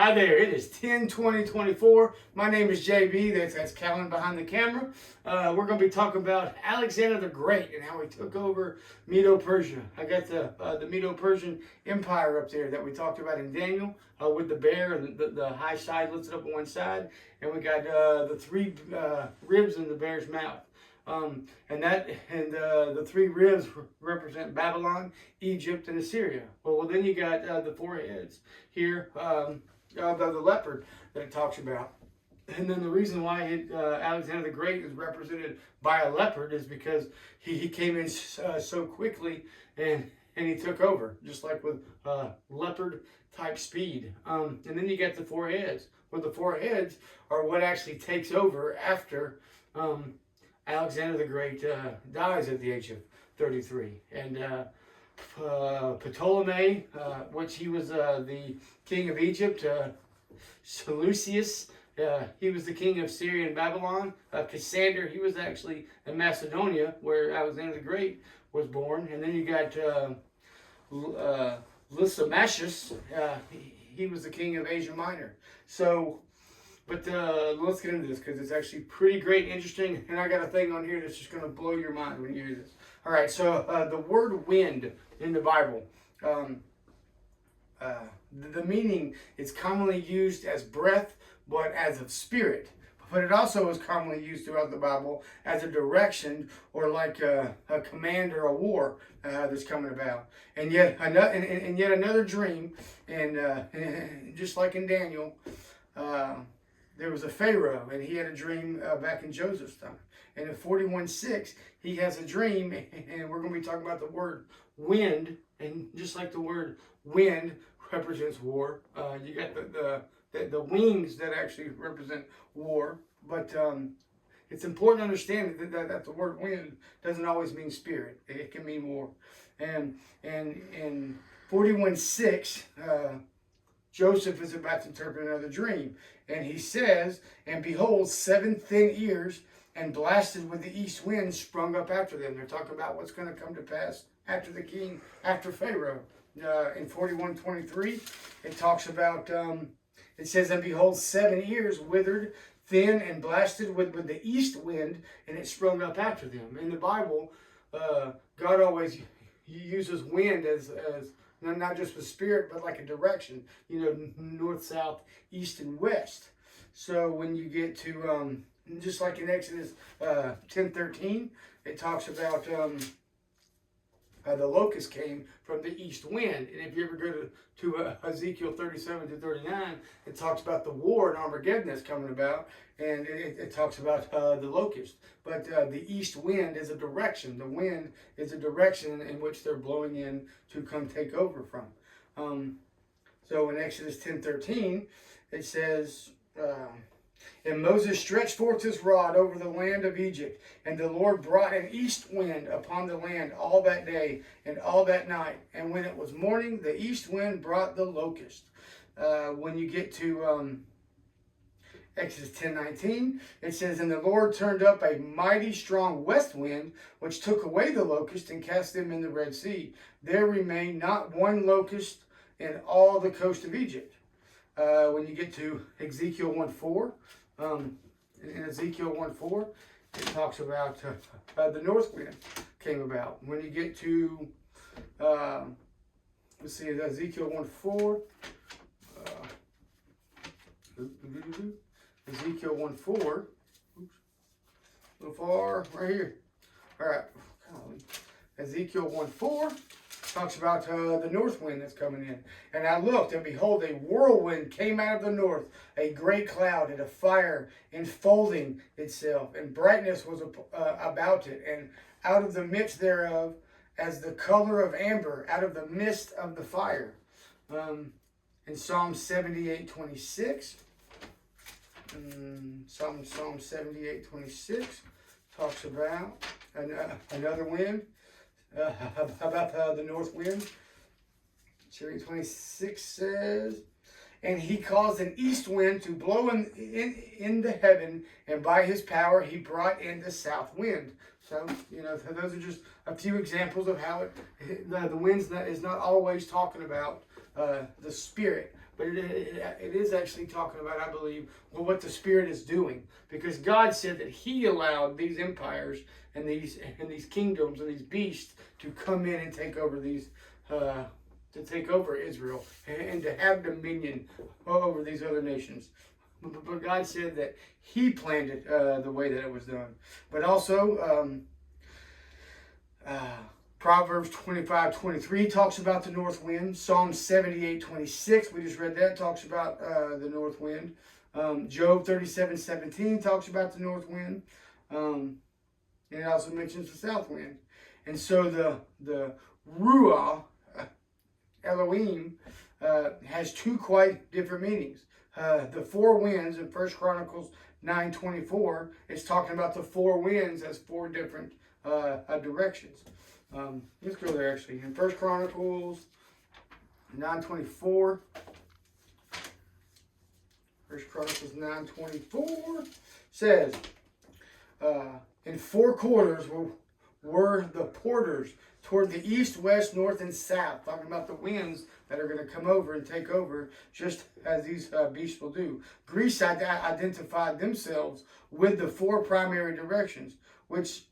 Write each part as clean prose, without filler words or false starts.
Hi there, it is 10/20/24. My name is JB, that's Callan behind the camera. We're going to be talking about Alexander the Great and how he took over Medo-Persia. I got the Medo-Persian Empire up there that we talked about in Daniel with the bear and the high side lifted up on one side. And we got the three ribs in the bear's mouth. The three ribs represent Babylon, Egypt, and Assyria. Well, then you got the four heads here. The leopard that it talks about. And then the reason why Alexander the Great is represented by a leopard is because he came in so quickly and he took over, just like with leopard type speed. And then you get the four heads. Well, the four heads are what actually takes over after Alexander the Great dies at the age of 33. And Ptolemy, which he was the king of Egypt, Seleucus, he was the king of Syria and Babylon. Cassander, he was actually in Macedonia, where Alexander the Great was born. And then you got Lysimachus, he was the king of Asia Minor. So, but let's get into this because it's actually pretty great, interesting, and I got a thing on here that's just going to blow your mind when you hear this. All right, so the word wind in the Bible, the meaning is commonly used as breath, but as of spirit. But it also is commonly used throughout the Bible as a direction or like a command or a war that's coming about. And yet another dream, and just like in Daniel, there was a Pharaoh, and he had a dream back in Joseph's time. And in 41:6, he has a dream, and we're going to be talking about the word wind. And just like the word wind represents war, you got the wings that actually represent war. But it's important to understand that the word wind doesn't always mean spirit. It can mean war. And in 41:6, Joseph is about to interpret another dream. And he says, and behold, 7 thin ears and blasted with the east wind sprung up after them. They're talking about what's going to come to pass after the king, after Pharaoh. In 41:23, it talks about, it says, and behold, 7 ears withered, thin, and blasted with the east wind, and it sprung up after them. In the Bible, God always uses wind as not just with spirit, but like a direction, north, south, east, and west. So when you get to, just like in Exodus 10:13, it talks about the locust came from the east wind. And if you ever go to Ezekiel 37-39, it talks about the war and Armageddon that's coming about, and it talks about the locust. But the east wind is a direction. The wind is a direction in which they're blowing in to come take over from. So in Exodus 10:13, it says, and Moses stretched forth his rod over the land of Egypt, and the Lord brought an east wind upon the land all that day and all that night. And when it was morning, the east wind brought the locust. When you get to Exodus 10:19, it says, and the Lord turned up a mighty strong west wind, which took away the locust and cast them in the Red Sea. There remained not one locust in all the coast of Egypt. When you get to Ezekiel 1:4, in Ezekiel 1:4, it talks about the north wind came about. When you get to, let's see, Ezekiel 1:4, Ezekiel 1:4, oops, a little far, right here. All right, Ezekiel 1:4. Talks about the north wind that's coming in. And I looked, and behold, a whirlwind came out of the north, a great cloud, and a fire enfolding itself, and brightness was about it, and out of the midst thereof, as the color of amber, out of the midst of the fire. In Psalm 78:26, Psalm 78:26 talks about another wind. About the north wind. 26 says, and he caused an east wind to blow in the heaven, and by his power he brought in the south wind. So, those are just a few examples of how the wind is not always talking about the spirit, but it is actually talking about, I believe, well, what the Spirit is doing, because God said that He allowed these empires and these kingdoms and these beasts to come in and take over these. To take over Israel and to have dominion over these other nations. But God said that He planned it the way that it was done. But also, Proverbs 25:23 talks about the north wind. Psalm 78:26, we just read that, talks about the north wind. Job 37:17 talks about the north wind. And it also mentions the south wind. And so the Ruah, Elohim, has two quite different meanings. The four winds in 1 Chronicles 9:24 is talking about the four winds as four different directions. Let's go there actually. In 1 Chronicles 9:24, 1 Chronicles 9:24 says, in four quarters were the porters toward the east, west, north, and south, talking about the winds that are going to come over and take over, just as these beasts will do. Greece identified themselves with the four primary directions, which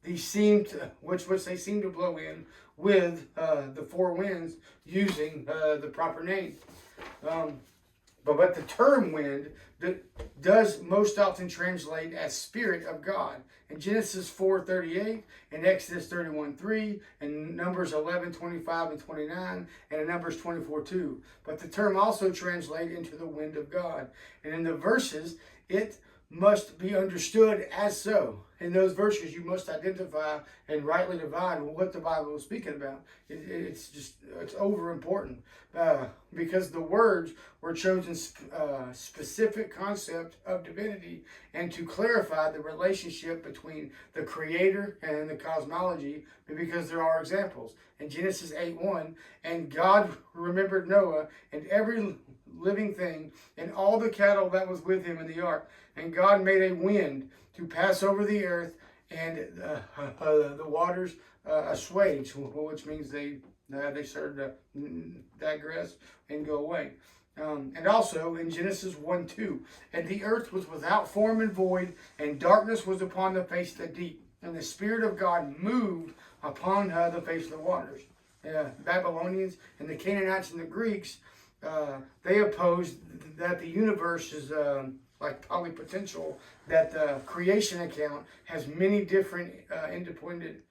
they seem to blow in with the four winds, using the proper name. But the term wind does most often translate as Spirit of God. In Genesis 4:38, in Exodus 31:3, in Numbers 11:25 and 29, and in Numbers 24:2. But the term also translates into the wind of God. And in the verses, it must be understood as so. In those verses, you must identify and rightly divide what the Bible is speaking about. It's over important because the words were chosen specific concept of divinity and to clarify the relationship between the Creator and the cosmology, because there are examples. In Genesis 8:1, and God remembered Noah and every living thing and all the cattle that was with him in the ark, and God made a wind to pass over the earth, and the waters assuaged, which means they started to digress and go away. And also in Genesis 1:2, and the earth was without form and void, and darkness was upon the face of the deep, and the Spirit of God moved upon the face of the waters. The Babylonians and the Canaanites and the Greeks, they opposed that the universe is like polypotential, that the creation account has many different independent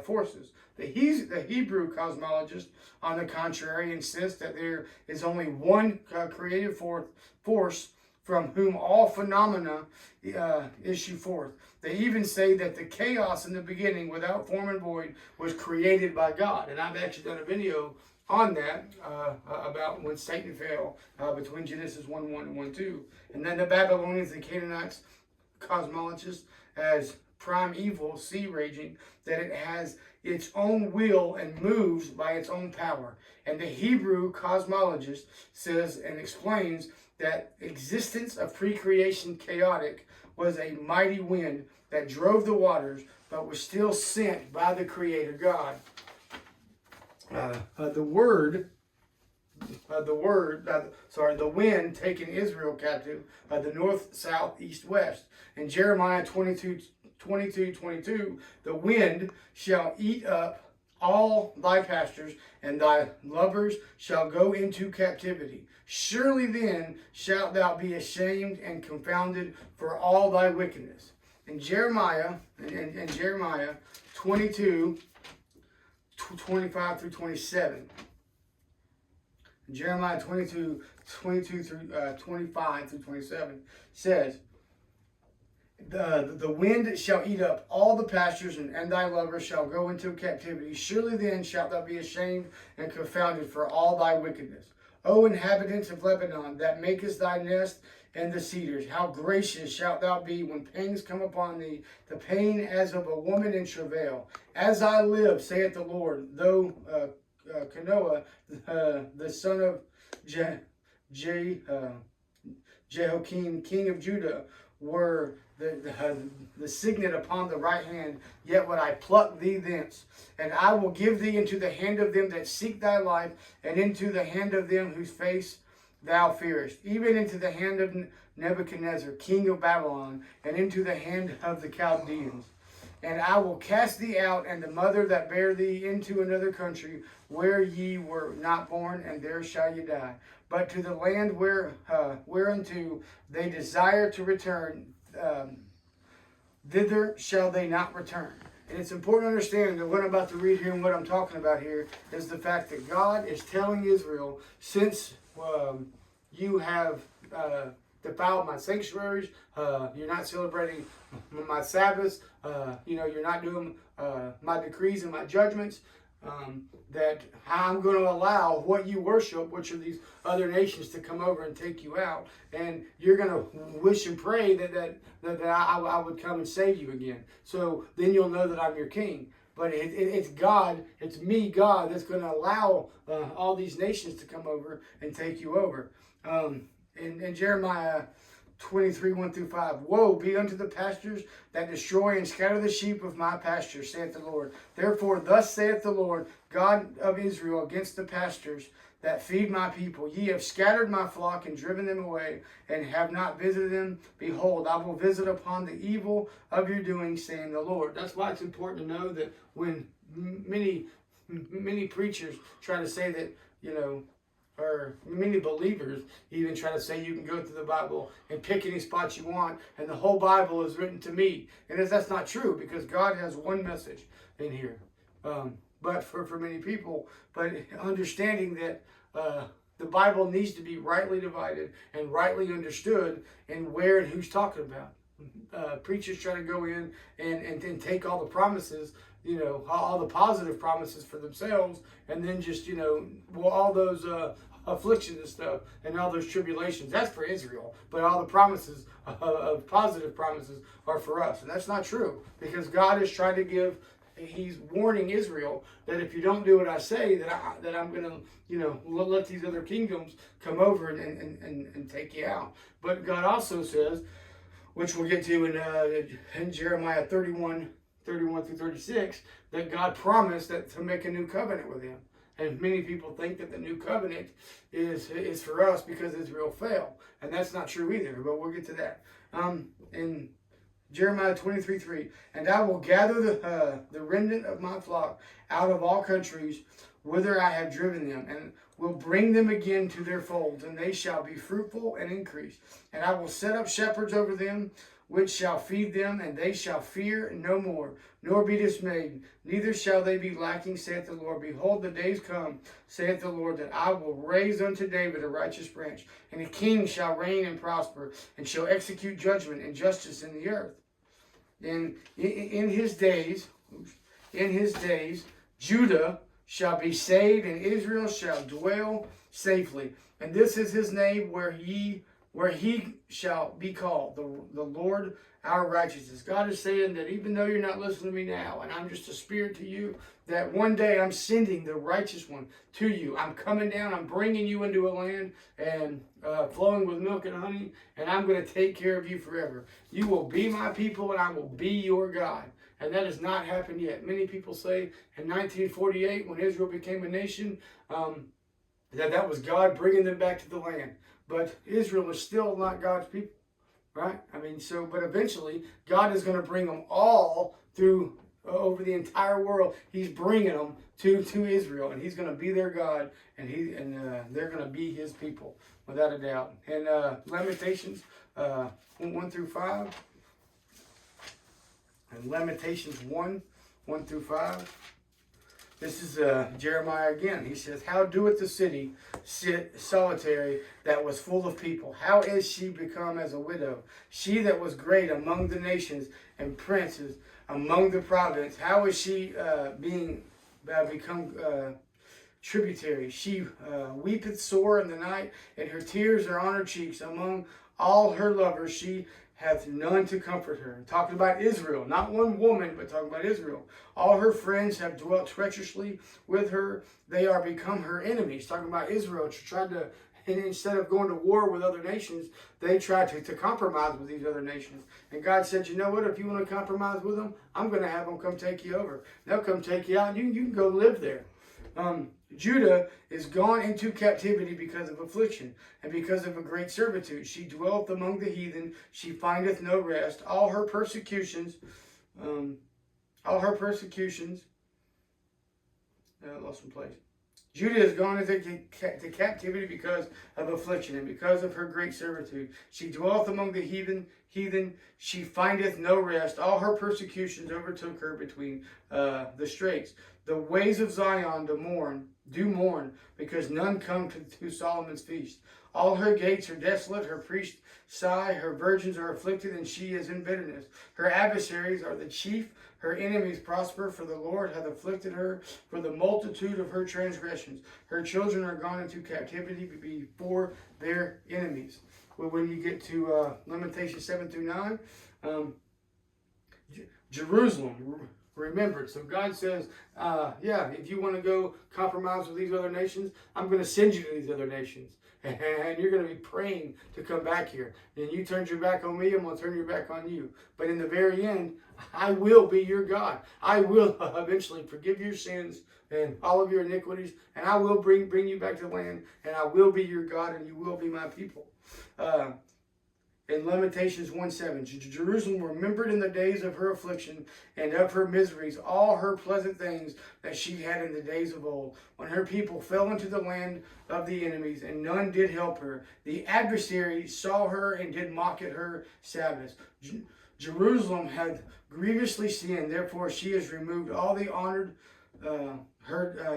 forces. The Hebrew cosmologist, on the contrary, insists that there is only one creative force from whom all phenomena issue forth. They even say that the chaos in the beginning, without form and void, was created by God. And I've actually done a video on that about when Satan fell between Genesis 1:1 and 1:2. And then the Babylonians and Canaanites cosmologists as prime evil, sea raging, that it has its own will and moves by its own power. And the Hebrew cosmologist says and explains that existence of pre-creation chaotic was a mighty wind that drove the waters, but was still sent by the Creator God. The wind taking Israel captive, the north, south, east, west. In Jeremiah 22:22, the wind shall eat up all thy pastures, and thy lovers shall go into captivity. Surely then shalt thou be ashamed and confounded for all thy wickedness. In Jeremiah 22:25 through 27. Jeremiah 22 through 25 through 27 says, the wind shall eat up all the pastures, and thy lovers shall go into captivity. Surely then shalt thou be ashamed and confounded for all thy wickedness. O inhabitants of Lebanon, that makest thy nest in the cedars, how gracious shalt thou be when pangs come upon thee, the pain as of a woman in travail. As I live, saith the Lord, though Canoah, the son of Jehoiakim, king of Judah, were the signet upon the right hand, yet would I pluck thee thence. And I will give thee into the hand of them that seek thy life, and into the hand of them whose face thou fearest, even into the hand of Nebuchadnezzar, king of Babylon, and into the hand of the Chaldeans. And I will cast thee out, and the mother that bare thee, into another country, where ye were not born, and there shall ye die. But to the land whereunto they desire to return, thither shall they not return. And it's important to understand that what I'm about to read here and what I'm talking about here is the fact that God is telling Israel, since you have defiled my sanctuaries, you're not celebrating my Sabbaths, you're not doing my decrees and my judgments, that I'm going to allow what you worship, which are these other nations, to come over and take you out, and you're going to wish and pray that I would come and save you again. So then you'll know that I'm your king. But it's God, it's me, God, that's going to allow all these nations to come over and take you over. In Jeremiah 23, 1 through 5. Woe be unto the pastures that destroy and scatter the sheep of my pasture, saith the Lord. Therefore, thus saith the Lord, God of Israel, against the pastors that feed my people. Ye have scattered my flock and driven them away, and have not visited them. Behold, I will visit upon the evil of your doing, saying the Lord. That's why it's important to know that when many preachers try to say that, or many believers even try to say you can go through the Bible and pick any spots you want, and the whole Bible is written to me. And that's not true, because God has one message in here. But for many people, but understanding that the Bible needs to be rightly divided and rightly understood, and where and who's talking about. Preachers try to go in and take all the promises, all the positive promises for themselves, and then just, all those afflictions and stuff, and all those tribulations, that's for Israel. But all the promises, of positive promises, are for us. And that's not true, because God is trying to give, he's warning Israel that if you don't do what I say, that I'm going to, let these other kingdoms come over and take you out. But God also says, which we'll get to in Jeremiah 31 through 36, that God promised that to make a new covenant with him. And many people think that the new covenant is for us because Israel fell. And that's not true either, but we'll get to that. In Jeremiah 23:3, and I will gather the remnant of my flock out of all countries whither I have driven them, and will bring them again to their folds, and they shall be fruitful and increase. And I will set up shepherds over them, which shall feed them, and they shall fear no more, nor be dismayed, neither shall they be lacking, saith the Lord. Behold, the days come, saith the Lord, that I will raise unto David a righteous branch, and a king shall reign and prosper, and shall execute judgment and justice in the earth. And in his days, Judah shall be saved, and Israel shall dwell safely. And this is his name, where he shall be called the Lord our righteousness. God is saying that even though you're not listening to me now, and I'm just a spirit to you, that one day I'm sending the righteous one to you. I'm coming down, I'm bringing you into a land and flowing with milk and honey, and I'm going to take care of you forever. You will be my people, and I will be your God. And that has not happened yet. Many people say in 1948, when Israel became a nation, that was God bringing them back to the land. But Israel is still not God's people, right? But eventually, God is going to bring them all through, over the entire world. He's bringing them to Israel, and he's going to be their God, and they're going to be his people, without a doubt. And Lamentations 1 through 5. And Lamentations 1 through 5. This is Jeremiah again. He says, how doeth the city sit solitary that was full of people? How is she become as a widow? She that was great among the nations and princes among the province. How is she become tributary? She weepeth sore in the night, and her tears are on her cheeks. Among all her lovers she hath none to comfort her. Talking about Israel, not one woman, but talking about Israel. All her friends have dwelt treacherously with her. They are become her enemies. Talking about Israel, tried to And instead of going to war with other nations, they tried to compromise with these other nations. And God said, you know what? If you want to compromise with them, I'm going to have them come take you over. They'll come take you out, and you can go live there. Judah is gone into captivity because of affliction and because of a great servitude. She dwelleth among the heathen. She findeth no rest. All her persecutions, lost my place. Judah has gone into captivity because of affliction and because of her great servitude. She dwelleth among the heathen. She findeth no rest. All her persecutions overtook her between the straits. The ways of Zion do mourn, because none come to Solomon's feast. All her gates are desolate, her priests sigh, her virgins are afflicted, and she is in bitterness. Her adversaries are the chief, her enemies prosper, for the Lord hath afflicted her for the multitude of her transgressions. Her children are gone into captivity before their enemies. Well, when you get to Lamentations 7 through 9, Jerusalem, remembered. So God says, if you want to go compromise with these other nations, I'm going to send you to these other nations. And you're going to be praying to come back here. And you turned your back on me, I'm going to turn your back on you. But in the very end, I will be your God. I will eventually forgive your sins and all of your iniquities. And I will bring you back to the land. And I will be your God, and you will be my people. In Lamentations 1:7, Jerusalem remembered in the days of her affliction and of her miseries all her pleasant things that she had in the days of old, when her people fell into the land of the enemies, and none did help her. The adversary saw her and did mock at her Sabbaths. Jerusalem had grievously sinned, therefore she has removed all the honored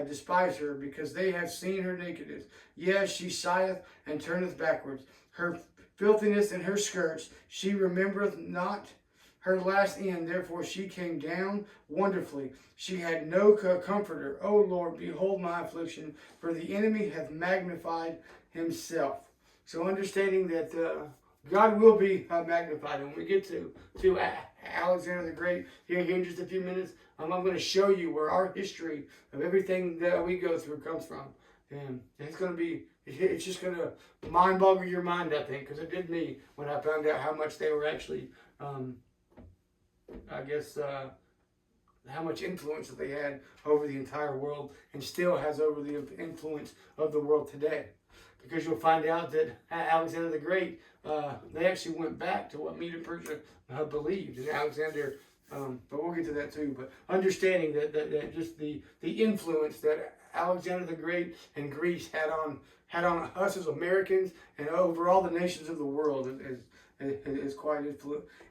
despise her, because they have seen her nakedness. Yes, she sigheth and turneth backwards. Her filthiness in her skirts, she remembereth not her last end, therefore she came down wonderfully. She had no comforter. O Lord, behold my affliction, for the enemy hath magnified himself. So understanding that God will be magnified. When we get to Alexander the Great here in just a few minutes, I'm going to show you where our history of everything that we go through comes from. And it's just going to mind boggle your mind, I think, because it did me when I found out how much they were actually, how much influence that they had over the entire world, and still has over the influence of the world today. Because you'll find out that Alexander the Great, they actually went back to what Medo Persia believed. And Alexander, but we'll get to that too. But understanding that just the influence that Alexander the Great and Greece had on us as Americans and over all the nations of the world is quite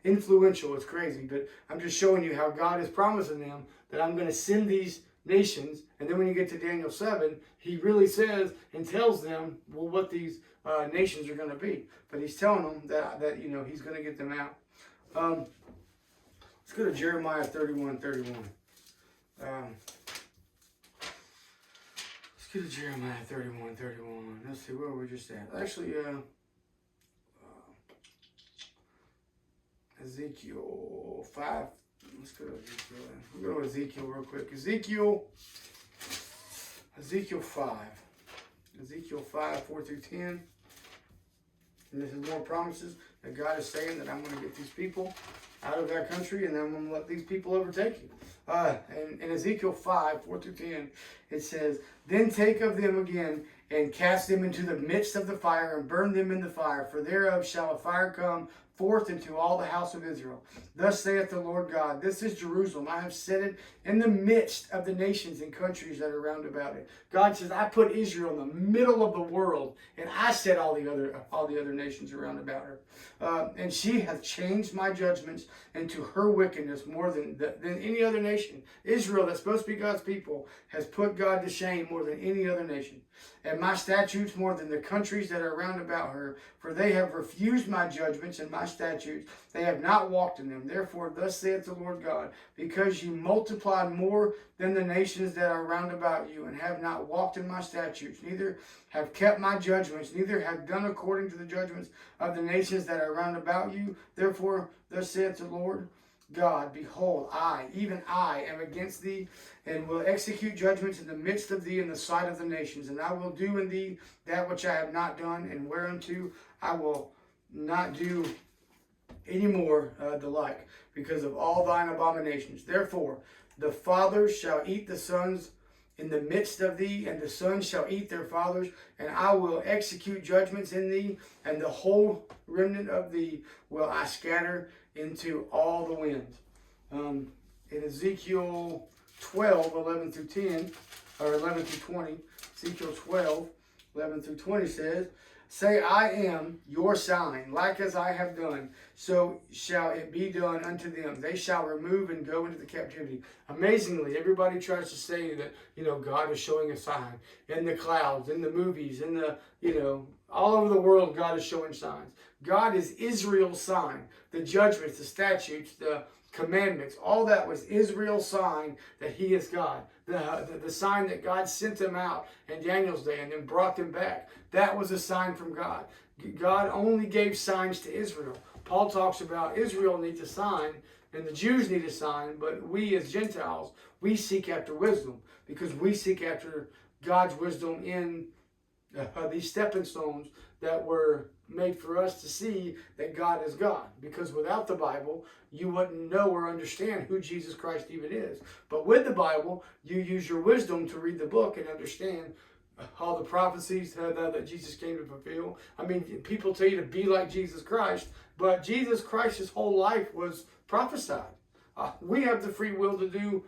influential. It's crazy, but I'm just showing you how God is promising them that I'm going to send these nations. And then when you get to Daniel 7, he really says and tells them, well, what these nations are going to be. But he's telling them that he's going to get them out. Let's go to Jeremiah 31:31. Let's go to Jeremiah 31:31. Let's see, where were we just at? Actually, Ezekiel 5. Let's go to Ezekiel. We'll go to Ezekiel real quick. Ezekiel 5. Ezekiel 5, 4 through 10. And this is more promises that God is saying that I'm going to get these people out of that country, and then I'm going to let these people overtake you. And in Ezekiel 5, 4 through 10, it says, Then take of them again, and cast them into the midst of the fire, and burn them in the fire, for thereof shall a fire come forth into all the house of Israel. Thus saith the Lord God, This is Jerusalem. I have set it in the midst of the nations and countries that are round about it. God says, I put Israel in the middle of the world, and I set all the other nations around about her. And she hath changed my judgments into her wickedness more than any other nation. Israel, that's supposed to be God's people, has put God to shame more than any other nation. And my statutes more than the countries that are round about her. For they have refused my judgments and my statutes. They have not walked in them. Therefore, thus saith the Lord God, because ye multiplied more than the nations that are round about you, and have not walked in my statutes, neither have kept my judgments, neither have done according to the judgments of the nations that are round about you. Therefore, thus saith the Lord God, behold, I, even I, am against thee, and will execute judgments in the midst of thee in the sight of the nations. And I will do in thee that which I have not done, and whereunto I will not do any more the like, because of all thine abominations. Therefore, the fathers shall eat the sons in the midst of thee, and the sons shall eat their fathers, and I will execute judgments in thee, and the whole remnant of thee will I scatter into all the winds. In Ezekiel 12, 11 through 10, or 11 through 20, Ezekiel 12, 11 through 20 says, Say, I am your sign, like as I have done, so shall it be done unto them. They shall remove and go into the captivity. Amazingly, everybody tries to say that, God is showing a sign. In the clouds, in the movies, in the, all over the world, God is showing signs. God is Israel's sign. The judgments, the statutes, the commandments, all that was Israel's sign that he is God. The sign that God sent them out in Daniel's day and then brought them back. That was a sign from God. God only gave signs to Israel. Paul talks about Israel needs a sign and the Jews need a sign, but we as Gentiles, we seek after wisdom because we seek after God's wisdom in these stepping stones that were made for us to see that God is God. Because without the Bible, you wouldn't know or understand who Jesus Christ even is. But with the Bible, you use your wisdom to read the book and understand all the prophecies that Jesus came to fulfill. I mean, people tell you to be like Jesus Christ, but Jesus Christ's whole life was prophesied. We have the free will to do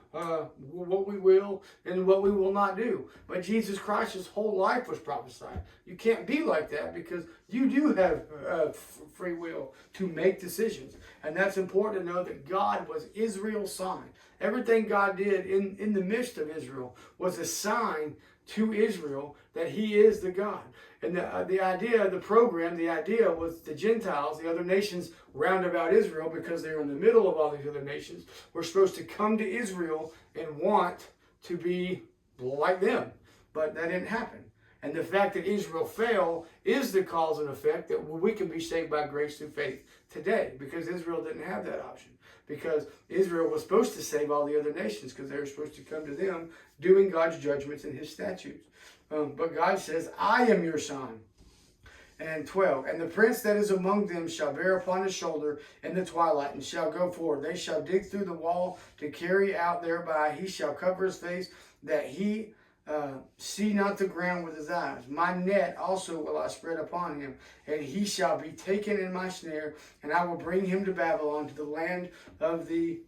what we will and what we will not do. But Jesus Christ's whole life was prophesied. You can't be like that because you do have free will to make decisions. And that's important to know that God was Israel's sign. Everything God did in the midst of Israel was a sign to Israel that he is the God. And the idea, the program, the idea was the Gentiles, the other nations round about Israel, because they're in the middle of all these other nations, were supposed to come to Israel and want to be like them. But that didn't happen. And the fact that Israel fell is the cause and effect that we can be saved by grace through faith today, because Israel didn't have that option. Because Israel was supposed to save all the other nations because they were supposed to come to them doing God's judgments and his statutes. But God says, I am your sign. And 12, and the prince that is among them shall bear upon his shoulder in the twilight, and shall go forward. They shall dig through the wall to carry out thereby. He shall cover his face, that he see not the ground with his eyes. My net also will I spread upon him, and he shall be taken in my snare, and I will bring him to Babylon, to the land of the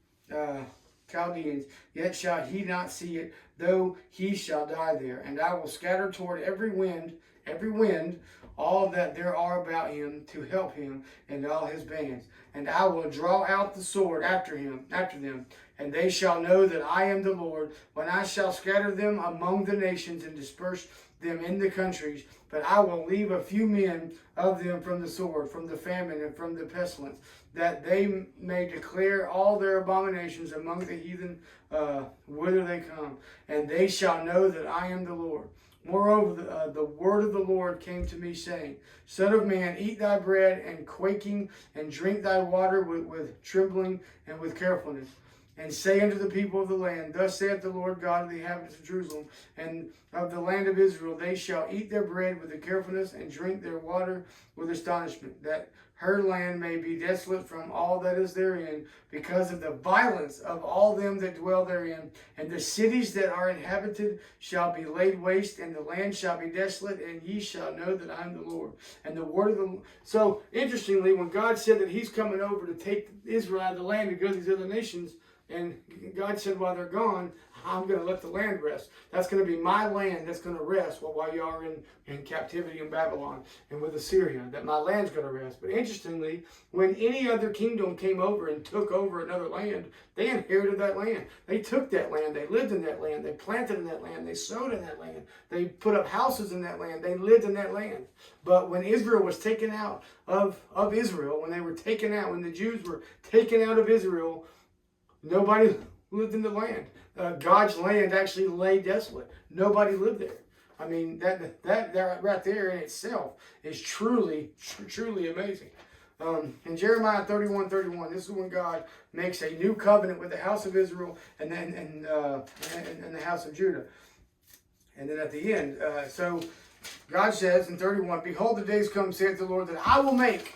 Chaldeans. Yet shall he not see it, though he shall die there. And I will scatter toward every wind, all that there are about him, to help him and all his bands. And I will draw out the sword after them, and they shall know that I am the Lord, when I shall scatter them among the nations and disperse them in the countries. But I will leave a few men of them from the sword, from the famine, and from the pestilence, that they may declare all their abominations among the heathen, whither they come. And they shall know that I am the Lord. Moreover, the word of the Lord came to me, saying, Son of man, eat thy bread and quaking, and drink thy water with trembling and with carefulness. And say unto the people of the land, Thus saith the Lord God of the inhabitants of Jerusalem and of the land of Israel, they shall eat their bread with the carefulness and drink their water with astonishment, that her land may be desolate from all that is therein, because of the violence of all them that dwell therein. And the cities that are inhabited shall be laid waste, and the land shall be desolate, and ye shall know that I am the Lord. And the word of the... So, interestingly, when God said that he's coming over to take Israel out of the land to go to these other nations, and God said, while they're gone, I'm going to let the land rest. That's going to be my land that's going to rest while you are in captivity in Babylon and with Assyria, that my land's going to rest. But interestingly, when any other kingdom came over and took over another land, they inherited that land. They took that land. They lived in that land. They planted in that land. They sowed in that land. They put up houses in that land. They lived in that land. But when Israel was taken out of Israel, when they were taken out, when the Jews were taken out of Israel, nobody lived in the land. God's land actually lay desolate. Nobody lived there. I mean, that right there in itself is truly amazing. In Jeremiah 31:31, this is when God makes a new covenant with the house of Israel and the house of Judah. And then at the end, so God says in 31, behold, the days come, saith the Lord, that I will make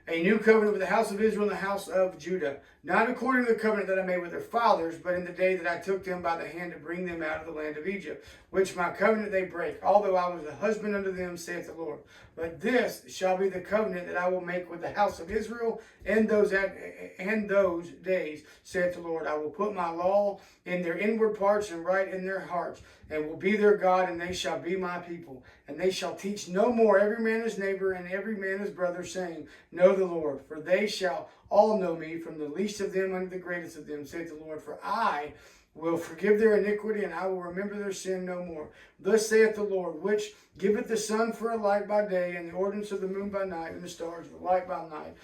a new covenant with the house of Israel and the house of Judah, not according to the covenant that I made with their fathers, but in the day that I took them by the hand to bring them out of the land of Egypt, which my covenant they break, although I was a husband unto them, saith the Lord. But this shall be the covenant that I will make with the house of Israel in those days, saith the Lord. I will put my law in their inward parts and write in their hearts, and will be their God, and they shall be my people. And they shall teach no more every man his neighbor and every man his brother, saying, know the Lord. For they shall all know me, from the least of them unto the greatest of them, saith the Lord. For I will forgive their iniquity, and I will remember their sin no more. Thus saith the Lord, which giveth the sun for a light by day, and the ordinance of the moon by night, and the stars for light by night,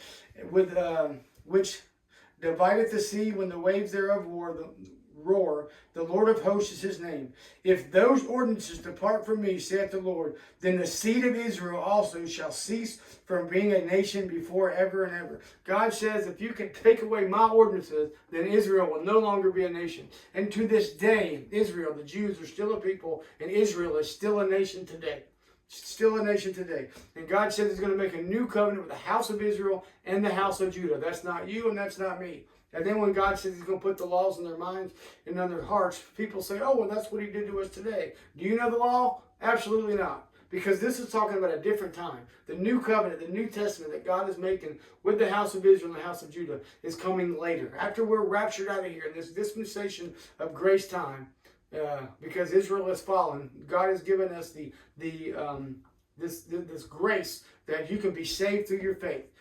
with which divideth the sea when the waves thereof roar. The Lord of hosts is his name. If those ordinances depart from me, saith the Lord, then the seed of Israel also shall cease from being a nation before ever and ever. God says, if you can take away my ordinances, then Israel will no longer be a nation. And to this day, Israel, the Jews, are still a people, and Israel is still a nation today. Still a nation today. And God says he's going to make a new covenant with the house of Israel and the house of Judah. That's not you and that's not me. And then when God says he's going to put the laws in their minds and on their hearts, people say, oh, well, that's what he did to us today. Do you know the law? Absolutely not. Because this is talking about a different time. The new covenant, the New Testament that God is making with the house of Israel and the house of Judah is coming later. After we're raptured out of here in this dispensation of grace time, because Israel has fallen, God has given us this grace that you can be saved through your faith.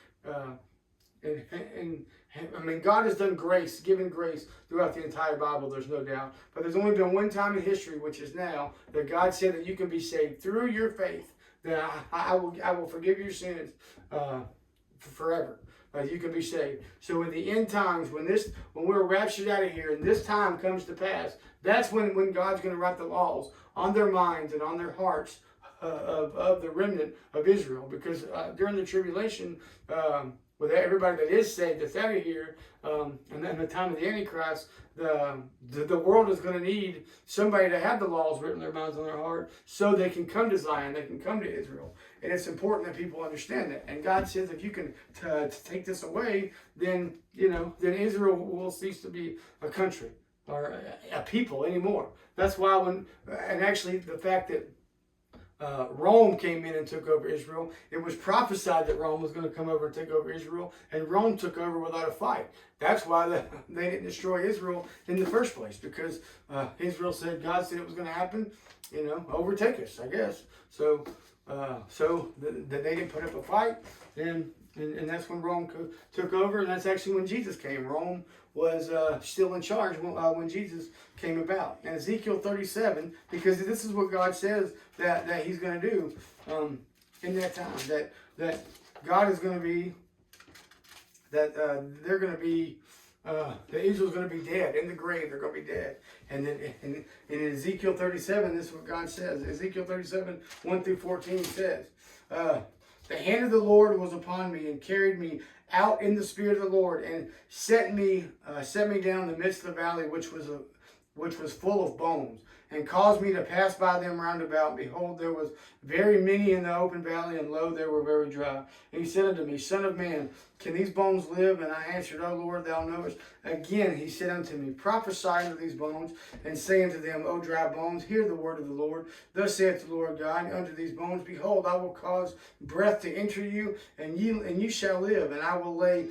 And I mean, God has done grace, given grace throughout the entire Bible, there's no doubt. But there's only been one time in history, which is now, that God said that you can be saved through your faith, that I will forgive your sins forever. You can be saved. So in the end times, when we're raptured out of here and this time comes to pass, that's when God's going to write the laws on their minds and on their hearts of the remnant of Israel. Because during the tribulation, with everybody that is saved that's out of here, and then the time of the Antichrist, the world is going to need somebody to have the laws written in their minds and their heart so they can come to Zion, they can come to Israel. And it's important that people understand that. And God says if you can to take this away, then Israel will cease to be a country or a people anymore. That's why and actually the fact that Rome came in and took over Israel. It was prophesied that Rome was going to come over and take over Israel, and Rome took over without a fight. That's why they didn't destroy Israel in the first place, because Israel said, God said it was going to happen, overtake us, I guess. So they didn't put up a fight, and that's when Rome took over, and that's actually when Jesus came. Rome was still in charge when Jesus came about. And Ezekiel 37, because this is what God says that he's going to do in that time, that God is going to be, that they're going to be, that Israel's going to be dead. In the grave, they're going to be dead. And then in Ezekiel 37, this is what God says. Ezekiel 37, 1-14 says, the hand of the Lord was upon me and carried me out in the spirit of the Lord and set me down in the midst of the valley, which was full of bones, and caused me to pass by them round about. And behold, there was very many in the open valley, and lo, they were very dry. And he said unto me, Son of man, can these bones live? And I answered, O Lord, thou knowest. Again he said unto me, Prophesy unto these bones, and say unto them, O dry bones, hear the word of the Lord. Thus saith the Lord God unto these bones, Behold, I will cause breath to enter you, and you shall live, and I will lay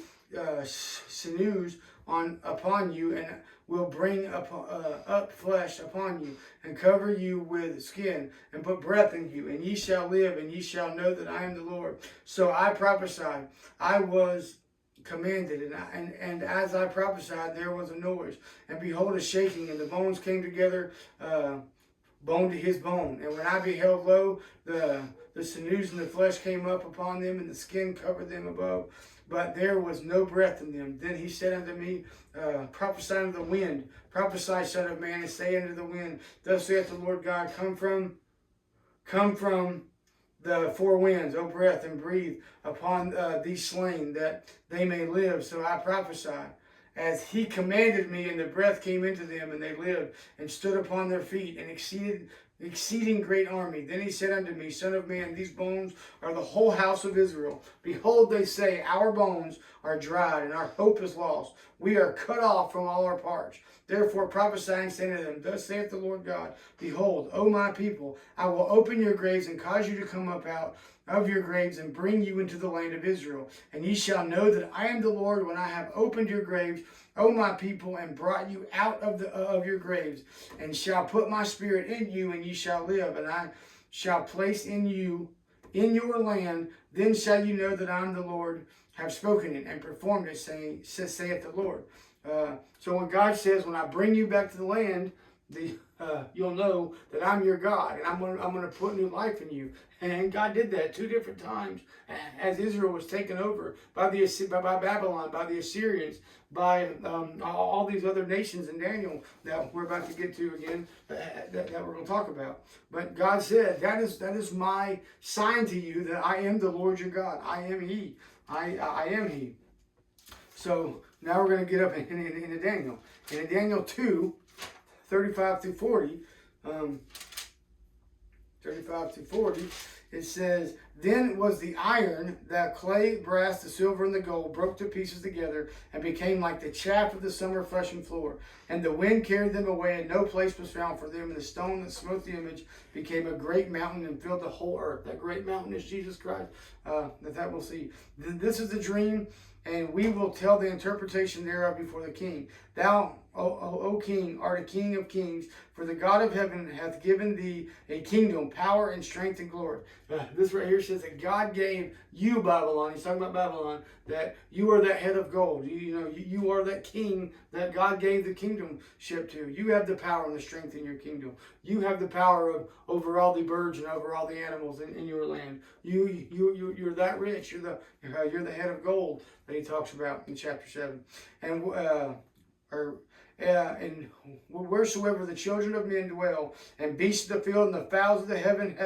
sinews upon you, and will bring up flesh upon you, and cover you with skin, and put breath in you, and ye shall live, and ye shall know that I am the Lord. So I prophesied, I was commanded, and as I prophesied, there was a noise, and behold, a shaking, and the bones came together, bone to his bone. And when I beheld, lo, the sinews and the flesh came up upon them, and the skin covered them above, but there was no breath in them. Then he said unto me, Prophesy unto the wind, prophesy, Son of man, and say unto the wind, Thus saith the Lord God, come from the four winds, O breath, and breathe upon these slain, that they may live. So I prophesied as he commanded me, and the breath came into them, and they lived, and stood upon their feet, and exceeding great army. Then he said unto me, Son of man, these bones are the whole house of Israel. Behold, they say, our bones are dried, and our hope is lost. We are cut off from all our parts. Therefore prophesying, saying to them, Thus saith the Lord God, Behold, O my people, I will open your graves, and cause you to come up out of your graves, and bring you into the land of Israel. And ye shall know that I am the Lord, when I have opened your graves, O my people, and brought you out of your graves, and shall put my spirit in you, and ye shall live, and I shall place in you in your land. Then shall you know that I am the Lord, have spoken it and performed it, saith the Lord. So when God says, when I bring you back to the land, you'll know that I'm your God, and I'm going to put new life in you. And God did that 2 different times as Israel was taken over by Babylon, by the Assyrians, by all these other nations in Daniel that we're about to get to again, that we're going to talk about. But God said, that is my sign to you that I am the Lord your God. I am He. I am He. So now we're going to get up into Daniel. And in Daniel 2, 35 through 40, 35 through 40, it says, Then was the iron, the clay, brass, the silver, and the gold broke to pieces together, and became like the chaff of the summer threshing floor. And the wind carried them away, and no place was found for them. And the stone that smote the image became a great mountain, and filled the whole earth. That great mountain is Jesus Christ. That we'll see. This is the dream, and we will tell the interpretation thereof before the king. Thou, O king, art a king of kings, for the God of heaven hath given thee a kingdom, power, and strength, and glory. This right here says that God gave you, Babylon, he's talking about Babylon, that you are that head of gold. You are that king that God gave the kingdomship to. You have the power and the strength in your kingdom. You have the power over all the birds and over all the animals in your land. You're that rich. You're the head of gold that he talks about in chapter 7. And wheresoever the children of men dwell, and beasts of the field, and the fowls of the heaven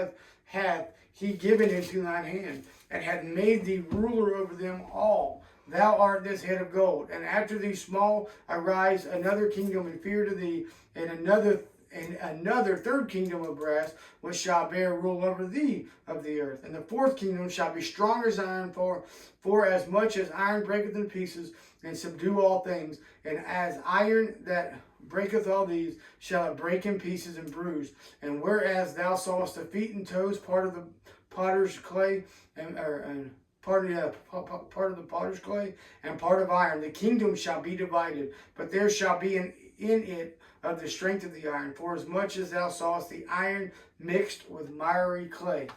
hath he given into thine hand, and hath made thee ruler over them all. Thou art this head of gold. And after thee small arise another kingdom inferior to thee, and another third kingdom of brass, which shall bear rule over thee of the earth. And the fourth kingdom shall be strong as iron, for as much as iron breaketh in pieces, and subdue all things. And as iron that breaketh all these, shall it break in pieces and bruise. And whereas thou sawest the feet and toes, part of the potter's clay, and part of the potter's clay, and part of iron, the kingdom shall be divided, but there shall be in it of the strength of the iron, for as much as thou sawest the iron mixed with miry clay.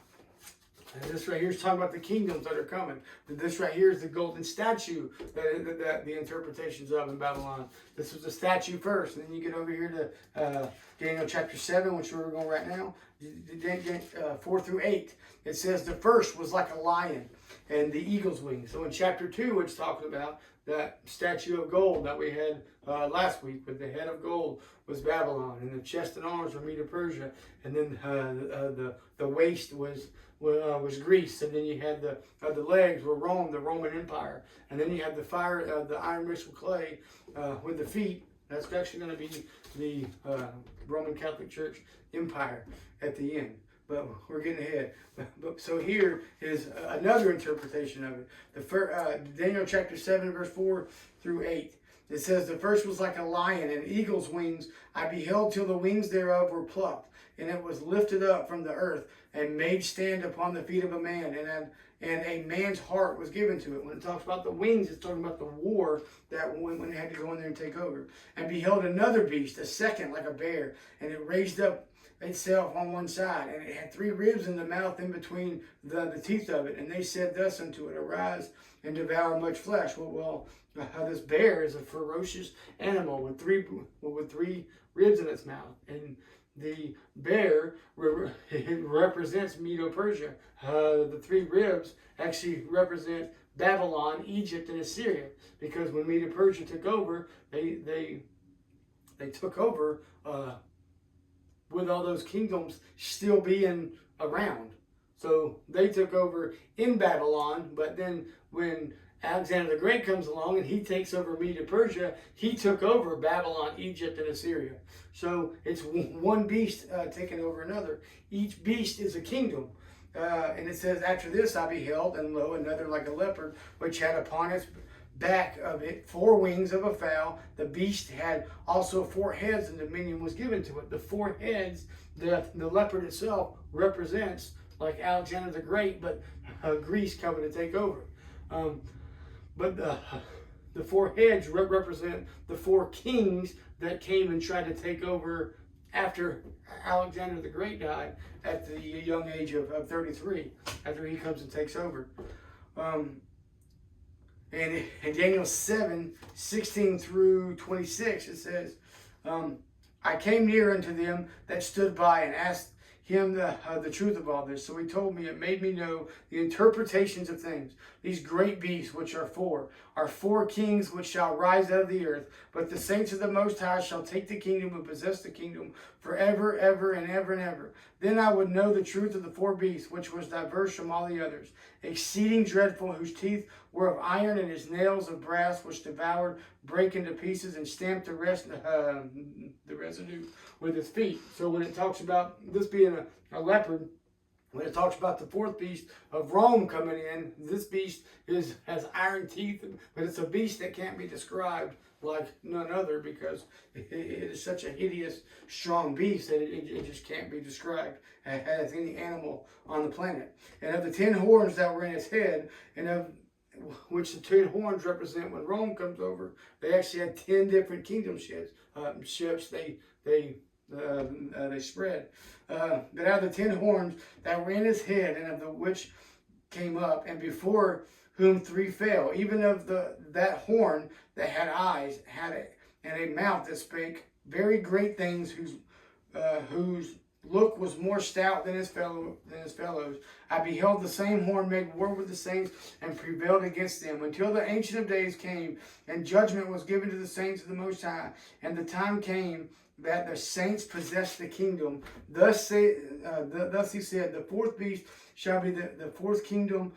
And this right here is talking about the kingdoms that are coming. This right here is the golden statue that the interpretations of in Babylon. This was the statue first. And then you get over here to Daniel chapter 7, which we're going right now, 4 through 8. It says the first was like a lion and the eagle's wings. So in chapter 2, it's talking about that statue of gold that we had last week, with the head of gold was Babylon, and the chest and arms were Medo-Persia, and then the waist was Greece, and then you had the legs were Rome, the Roman Empire, and then you had the iron mixed with clay with the feet. That's actually going to be the Roman Catholic Church Empire at the end. But we're getting ahead. So here is another interpretation of it. Daniel chapter 7, verse 4 through 8. It says, The first was like a lion, and eagle's wings I beheld till the wings thereof were plucked, and it was lifted up from the earth, and made stand upon the feet of a man, and a man's heart was given to it. When it talks about the wings, it's talking about the war that when it had to go in there and take over. And beheld another beast, a second like a bear, and it raised up itself on one side, and it had 3 ribs in the mouth in between the teeth of it. And they said thus unto it, Arise and devour much flesh. Well, this bear is a ferocious animal with three ribs in its mouth, and the bear represents Medo-Persia. The 3 ribs actually represent Babylon, Egypt, and Assyria, because when Medo-Persia took over, they took over with all those kingdoms still being around. So they took over in Babylon, but then when Alexander the Great comes along and he takes over Media Persia, he took over Babylon, Egypt, and Assyria. So it's one beast taking over another. Each beast is a kingdom. And it says, after this I beheld, and lo, another like a leopard, which had upon its back of it 4 wings of a fowl. The beast had also 4 heads, and dominion was given to it. The 4 heads, the leopard itself represents like Alexander the Great, but Greece coming to take over. But the 4 heads represent the 4 kings that came and tried to take over after Alexander the Great died at the young age of 33, after he comes and takes over. And in Daniel 7:16 through 26, it says, I came near unto them that stood by and asked him the truth of all this. So he told me, it made me know the interpretations of things. These great beasts, which are 4 kings which shall rise out of the earth. But the saints of the Most High shall take the kingdom and possess the kingdom forever, ever, and ever, and ever. Then I would know the truth of the 4 beasts, which was diverse from all the others, exceeding dreadful, whose teeth were of iron, and his nails of brass, which devoured, brake into pieces, and stamped the residue with his feet. So when it talks about this being a leopard, when it talks about the 4th beast of Rome coming in, this beast has iron teeth, but it's a beast that can't be described like none other, because it is such a hideous, strong beast that it just can't be described as any animal on the planet. And of the 10 horns that were in its head, and of which the 10 horns represent when Rome comes over, they actually had 10 different kingdom ships. They spread. But out of the 10 horns that were in his head, and of the which came up, and before whom 3 fell, even of that horn that had eyes, and a mouth that spake very great things, whose look was more stout than his fellows. I beheld the same horn make war with the saints, and prevailed against them, until the Ancient of Days came, and judgment was given to the saints of the Most High. And the time came that the saints possessed the kingdom. Thus he said, the 4th beast shall be the 4th kingdom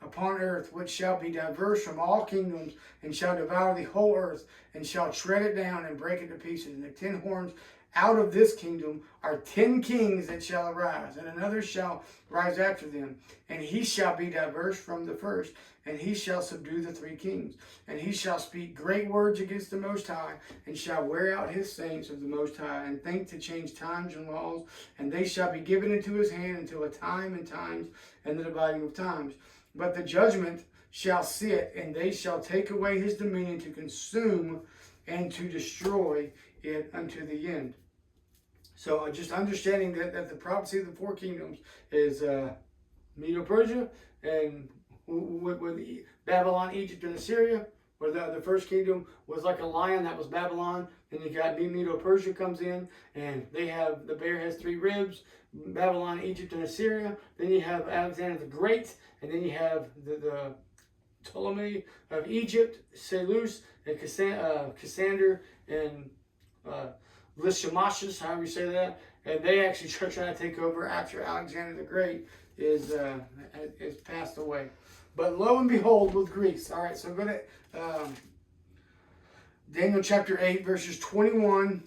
upon earth, which shall be diverse from all kingdoms, and shall devour the whole earth, and shall tread it down and break it to pieces. And the 10 horns out of this kingdom are 10 kings that shall arise, and another shall rise after them, and he shall be diverse from the first, and he shall subdue the 3 kings, and he shall speak great words against the Most High, and shall wear out his saints of the Most High, and think to change times and laws, and they shall be given into his hand until a time and times, and the dividing of times. But the judgment shall sit, and they shall take away his dominion, to consume and to destroy it unto the end. So just understanding that the prophecy of the 4 kingdoms is Medo-Persia, and with Babylon, Egypt, and Assyria, where the first kingdom was like a lion, that was Babylon. Then you got Medo-Persia comes in, and the bear has 3 ribs, Babylon, Egypt, and Assyria. Then you have Alexander the Great, and then you have the Ptolemy of Egypt, Seleucus, and Cassander, and Lysimachus, however you say that, and they actually try to take over after Alexander the Great is passed away. But lo and behold, with Greece. All right, so go to Daniel chapter 8, verses 21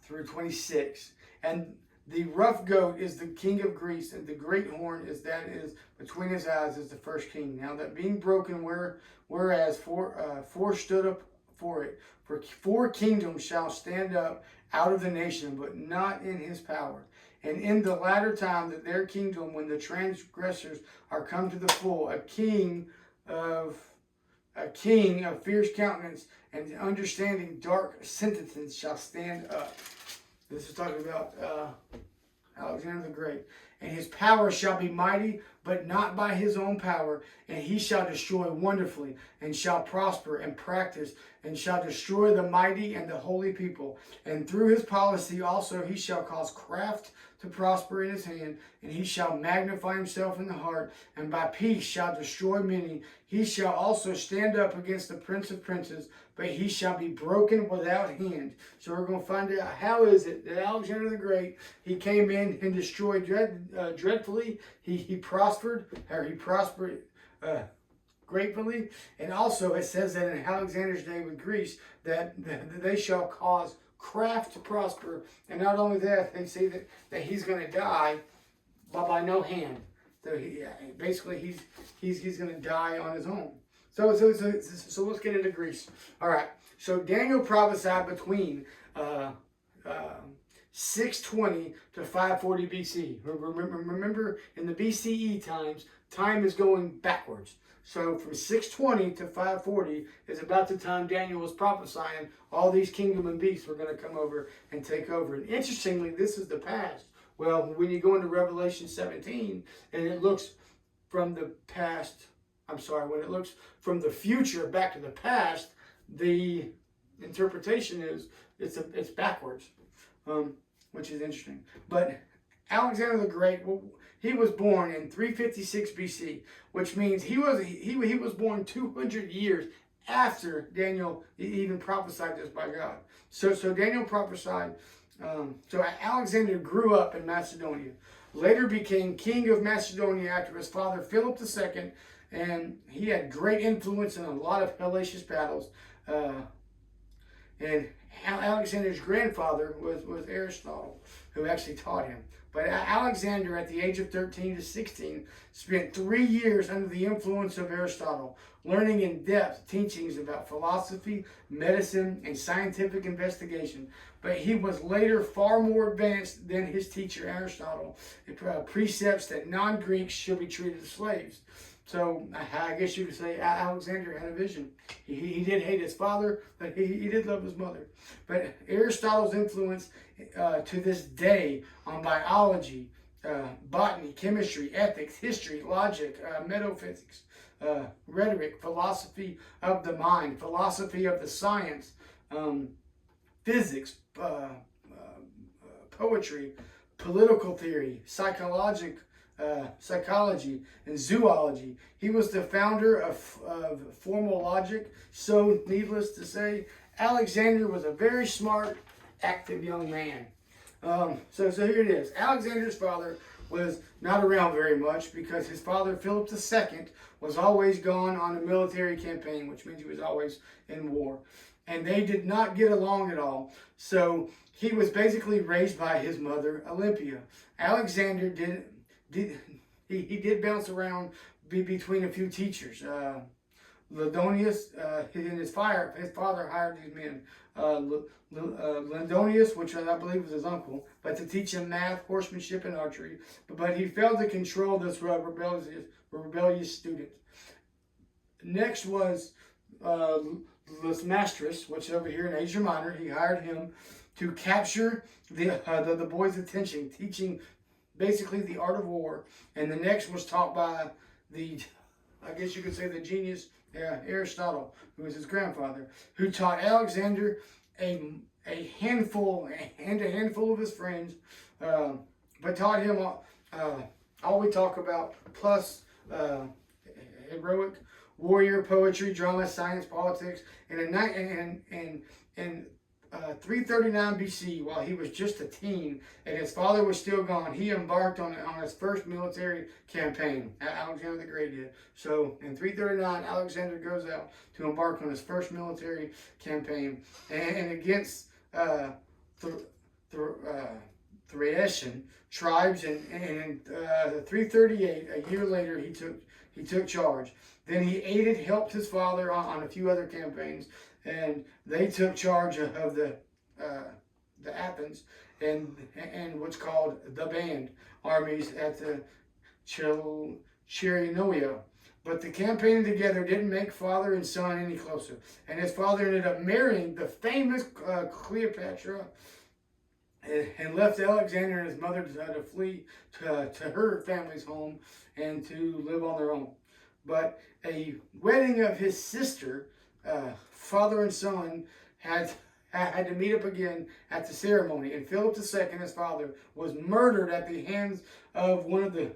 through 26. And the rough goat is the king of Greece, and the great horn is between his eyes is the first king. Now that being broken, whereas 4 stood up for it. For 4 kingdoms shall stand up out of the nation, but not in his power. And in the latter time that their kingdom, when the transgressors are come to the full, a king of fierce countenance and understanding dark sentences shall stand up. This is talking about Alexander the Great. And his power shall be mighty, but not by his own power. And he shall destroy wonderfully, and shall prosper and practice, and shall destroy the mighty and the holy people. And through his policy also he shall cause craft to prosper in his hand, and he shall magnify himself in the heart, and by peace shall destroy many. He shall also stand up against the prince of princes, but he shall be broken without hand. So we're going to find out how is it that Alexander the Great, he came in and destroyed dreadfully. He prospered, or he prospered gratefully. And also it says that in Alexander's day with Greece, that they shall cause craft to prosper. And not only that, they say that he's going to die by no hand. So basically he's going to die on his own. So let's get into Greece. All right. So Daniel prophesied between 620 to 540 BC. Remember, in the BCE times, time is going backwards. So from 620 to 540 is about the time Daniel was prophesying all these kingdom and beasts were going to come over and take over. And interestingly, this is the past. Well, when you go into Revelation 17 and it looks from the past, when it looks from the future back to the past, the interpretation is it's backwards, which is interesting. But Alexander the Great, he was born in 356 BC, which means he was born 200 years after Daniel even prophesied this by God. So Daniel prophesied. So Alexander grew up in Macedonia, later became king of Macedonia after his father Philip II, and he had great influence in a lot of hellacious battles. And Alexander's grandfather was Aristotle, who actually taught him. But Alexander, at the age of 13 to 16, spent 3 years under the influence of Aristotle, learning in depth teachings about philosophy, medicine, and scientific investigation. But he was later far more advanced than his teacher Aristotle, precepts that non-Greeks should be treated as slaves. So I guess you could say Alexander had a vision. He did hate his father, but he did love his mother. But Aristotle's influence to this day on biology, botany, chemistry, ethics, history, logic, metaphysics, rhetoric, philosophy of the mind, philosophy of the science, physics, poetry, political theory, psychology, and zoology. He was the founder of formal logic. So, needless to say, Alexander was a very smart, active young man. So here it is. Alexander's father was not around very much because his father, Philip II, was always gone on a military campaign, which means he was always in war. And they did not get along at all. So he was basically raised by his mother, Olympia. Alexander did bounce around between a few teachers. Ladonius, his father hired these men. Ladonius, which I believe was his uncle, but to teach him math, horsemanship, and archery. But he failed to control this rebellious student. Next was Lysimachus, which is over here in Asia Minor. He hired him to capture the boy's attention, teaching basically the art of war. And the next was taught by I guess you could say the genius Aristotle, who was his grandfather, who taught Alexander a handful of his friends, but taught him all we talk about, plus heroic warrior, poetry, drama, science, politics. And in 339 BC, while he was just a teen and his father was still gone, he embarked on his first military campaign. Alexander the Great did. So in 339, Alexander goes out to embark on his first military campaign, and against Thracian tribes. And in 338, a year later, he took charge. Then he helped his father on a few other campaigns, and they took charge of the Athens and what's called the Band armies at the Chirinoia. But the campaigning together didn't make father and son any closer. And his father ended up marrying the famous Cleopatra, and left Alexander and his mother to flee to her family's home and to live on their own. But a wedding of his sister, father and son, had had to meet up again at the ceremony. And Philip II, his father, was murdered at the hands of one of the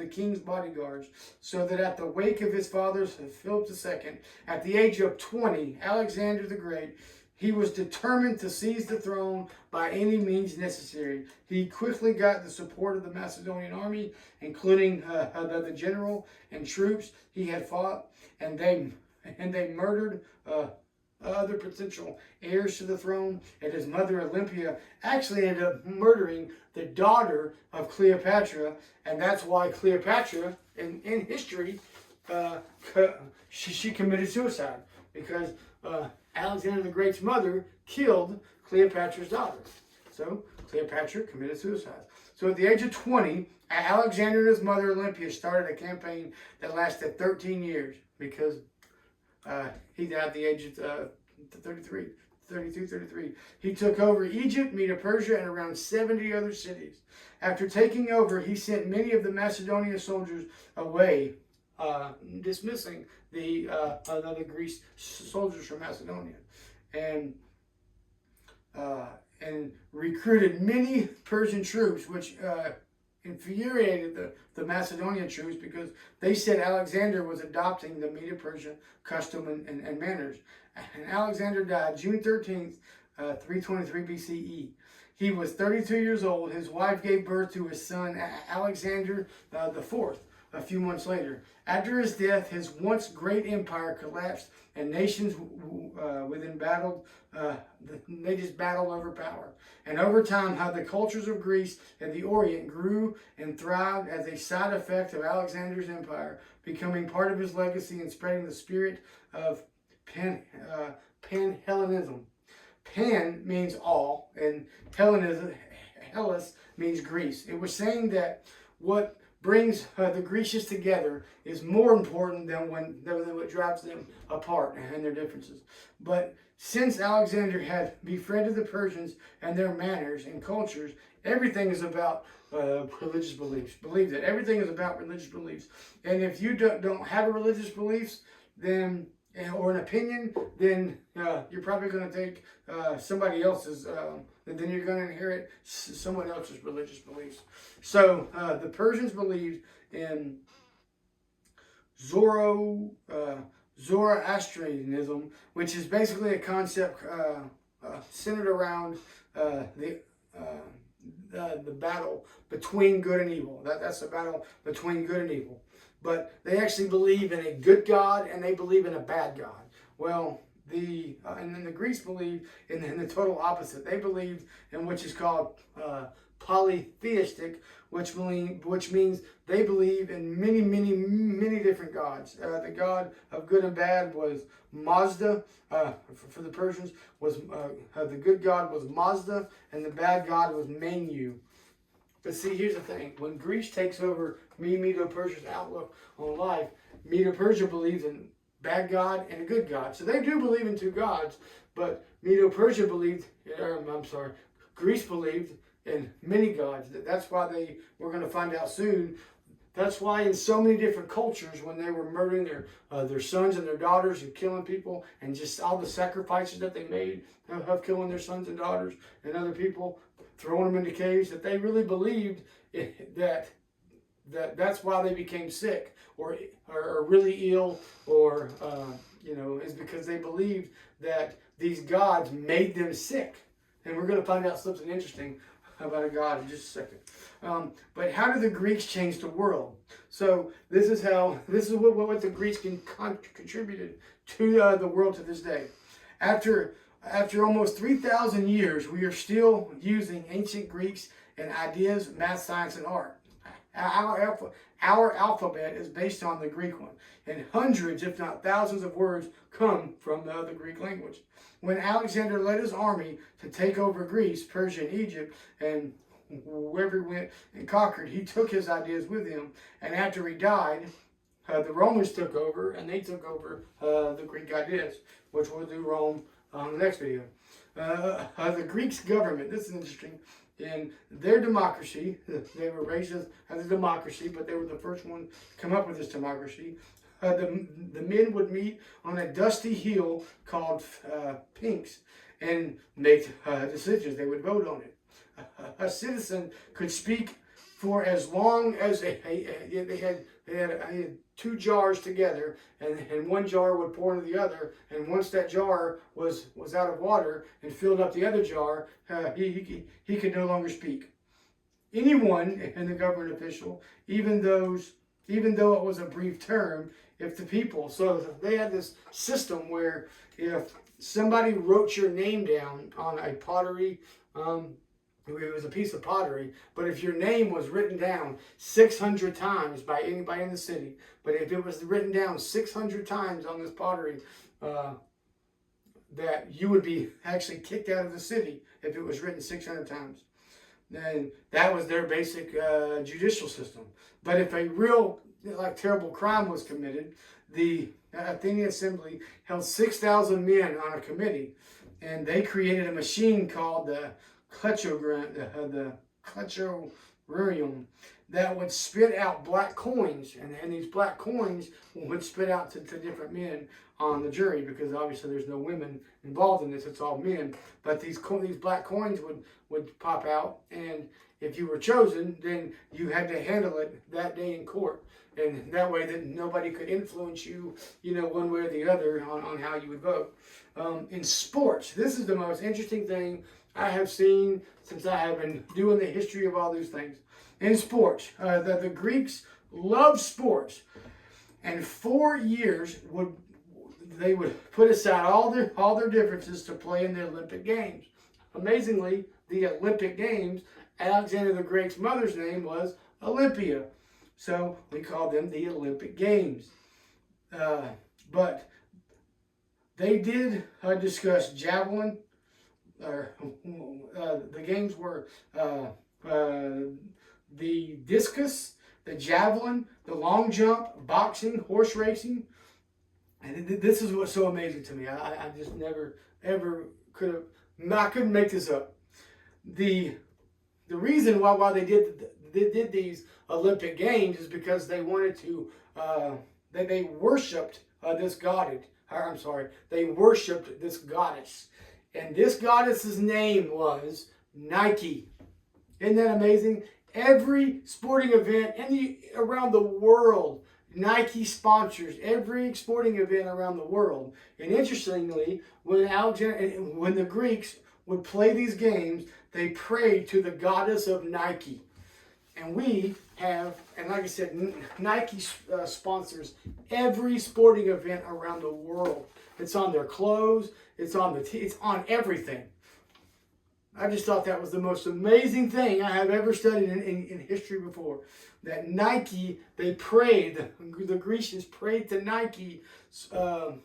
king's bodyguards, so that at the wake of his father, Philip II, at the age of 20, Alexander the Great, he was determined to seize the throne by any means necessary. He quickly got the support of the Macedonian army, including the general and troops he had fought, and they murdered other potential heirs to the throne. And his mother Olympia actually ended up murdering the daughter of Cleopatra, and that's why Cleopatra, in history, she committed suicide, because Alexander the Great's mother killed Cleopatra's daughter. So Cleopatra committed suicide. So at the age of 20, Alexander and his mother Olympia started a campaign that lasted 13 years, because he died at the age of 33. He took over Egypt, Medo-Persia, and around 70 other cities. After taking over, he sent many of the Macedonian soldiers away, dismissing the Greek soldiers from Macedonia, and recruited many Persian troops, which infuriated the Macedonian troops, because they said Alexander was adopting the Medo-Persian custom and manners. And Alexander died June 13th, 323 BCE. He was 32 years old. His wife gave birth to his son Alexander IV a few months later. After his death, his once great empire collapsed, and nations within battled. They just battled over power. And over time, how the cultures of Greece and the Orient grew and thrived as a side effect of Alexander's empire, becoming part of his legacy and spreading the spirit of Pan-Hellenism. Pan means all, and Hellas means Greece. It was saying that what brings the Grecians together is more important than what drives them apart and their differences. But since Alexander had befriended the Persians and their manners and cultures, everything is about religious beliefs. Believe that everything is about religious beliefs. And if you don't have a religious beliefs, then or an opinion, then you're probably going to take somebody else's, then you're going to inherit someone else's religious beliefs. So the Persians believed in Zoroastrianism, which is basically a concept centered around the battle between good and evil. That's the battle between good and evil. But they actually believe in a good God and they believe in a bad God. Well, and then the Greeks believe in the total opposite. They believed in which is called polytheistic, which means they believe in many different gods. The god of good and bad was Mazda. For the Persians, was the good god was Mazda, and the bad god was Manu. But see, here's the thing. When Greece takes over Medo-Persia's outlook on life, Medo-Persia believes in bad God and a good God. So they do believe in two gods, but Medo-Persia believed, Greece believed in many gods. That's why we're going to find out soon, that's why in so many different cultures, when they were murdering their sons and their daughters and killing people, and just all the sacrifices that they made of killing their sons and daughters and other people, throwing them into caves, that they really believed that's why they became sick or really ill, or is because they believed that these gods made them sick. And we're going to find out something interesting about a god in just a second. But how did the Greeks change the world? So this is what the Greeks contributed to the world to this day. After almost 3,000 years, we are still using ancient Greeks and ideas, math, science, and art. Our alphabet is based on the Greek one, and hundreds, if not thousands, of words come from the Greek language. When Alexander led his army to take over Greece, Persia, and Egypt, and wherever he went and conquered, he took his ideas with him. And after he died, the Romans took over, and they took over the Greek ideas, which we'll do Rome on the next video. The Greeks government, this is interesting, in their democracy, they were raised as a democracy, but they were the first one to come up with this democracy. the men would meet on a dusty hill called Pinks and make decisions. They would vote on it. A citizen could speak for as long as they had two jars together, and one jar would pour into the other, and once that jar was out of water and filled up the other jar, he could no longer speak. Anyone in the government official, even though it was a brief term, if the people, so they had this system where if somebody wrote your name down on a pottery, it was a piece of pottery, but if your name was written down 600 times by anybody in the city, but if it was written down 600 times on this pottery, that you would be actually kicked out of the city if it was written 600 times. Then that was their basic judicial system. But if a real terrible crime was committed, the Athenian Assembly held 6,000 men on a committee, and they created a machine called the Kletchorarium that would spit out black coins, and these black coins would spit out to different men on the jury, because obviously there's no women involved in this, it's all men. But these black coins would pop out, and if you were chosen, then you had to handle it that day in court, and that way that nobody could influence you, one way or the other on how you would vote. In sports, this is the most interesting thing I have seen since I have been doing the history of all these things. In sports, the Greeks loved sports, and 4 years they would put aside all their differences to play in the Olympic Games. Amazingly, the Olympic Games, Alexander the Great's mother's name was Olympia, so we call them the Olympic Games. But they did discuss javelin. The games were the discus, the javelin, the long jump, boxing, horse racing. And this is what's so amazing to me. I just never, ever I couldn't make this up. The reason why they did these Olympic Games is because they wanted to, they worshipped this goddess. They worshipped this goddess. And this goddess's name was Nike. Isn't that amazing? Every sporting event around the world, Nike sponsors every sporting event around the world. And interestingly, when the Greeks would play these games, they prayed to the goddess of Nike. And we have, and like I said, Nike sponsors every sporting event around the world. It's on their clothes. It's on it's on everything. I just thought that was the most amazing thing I have ever studied in history before. That Nike, they prayed, the Grecians prayed to Nike, to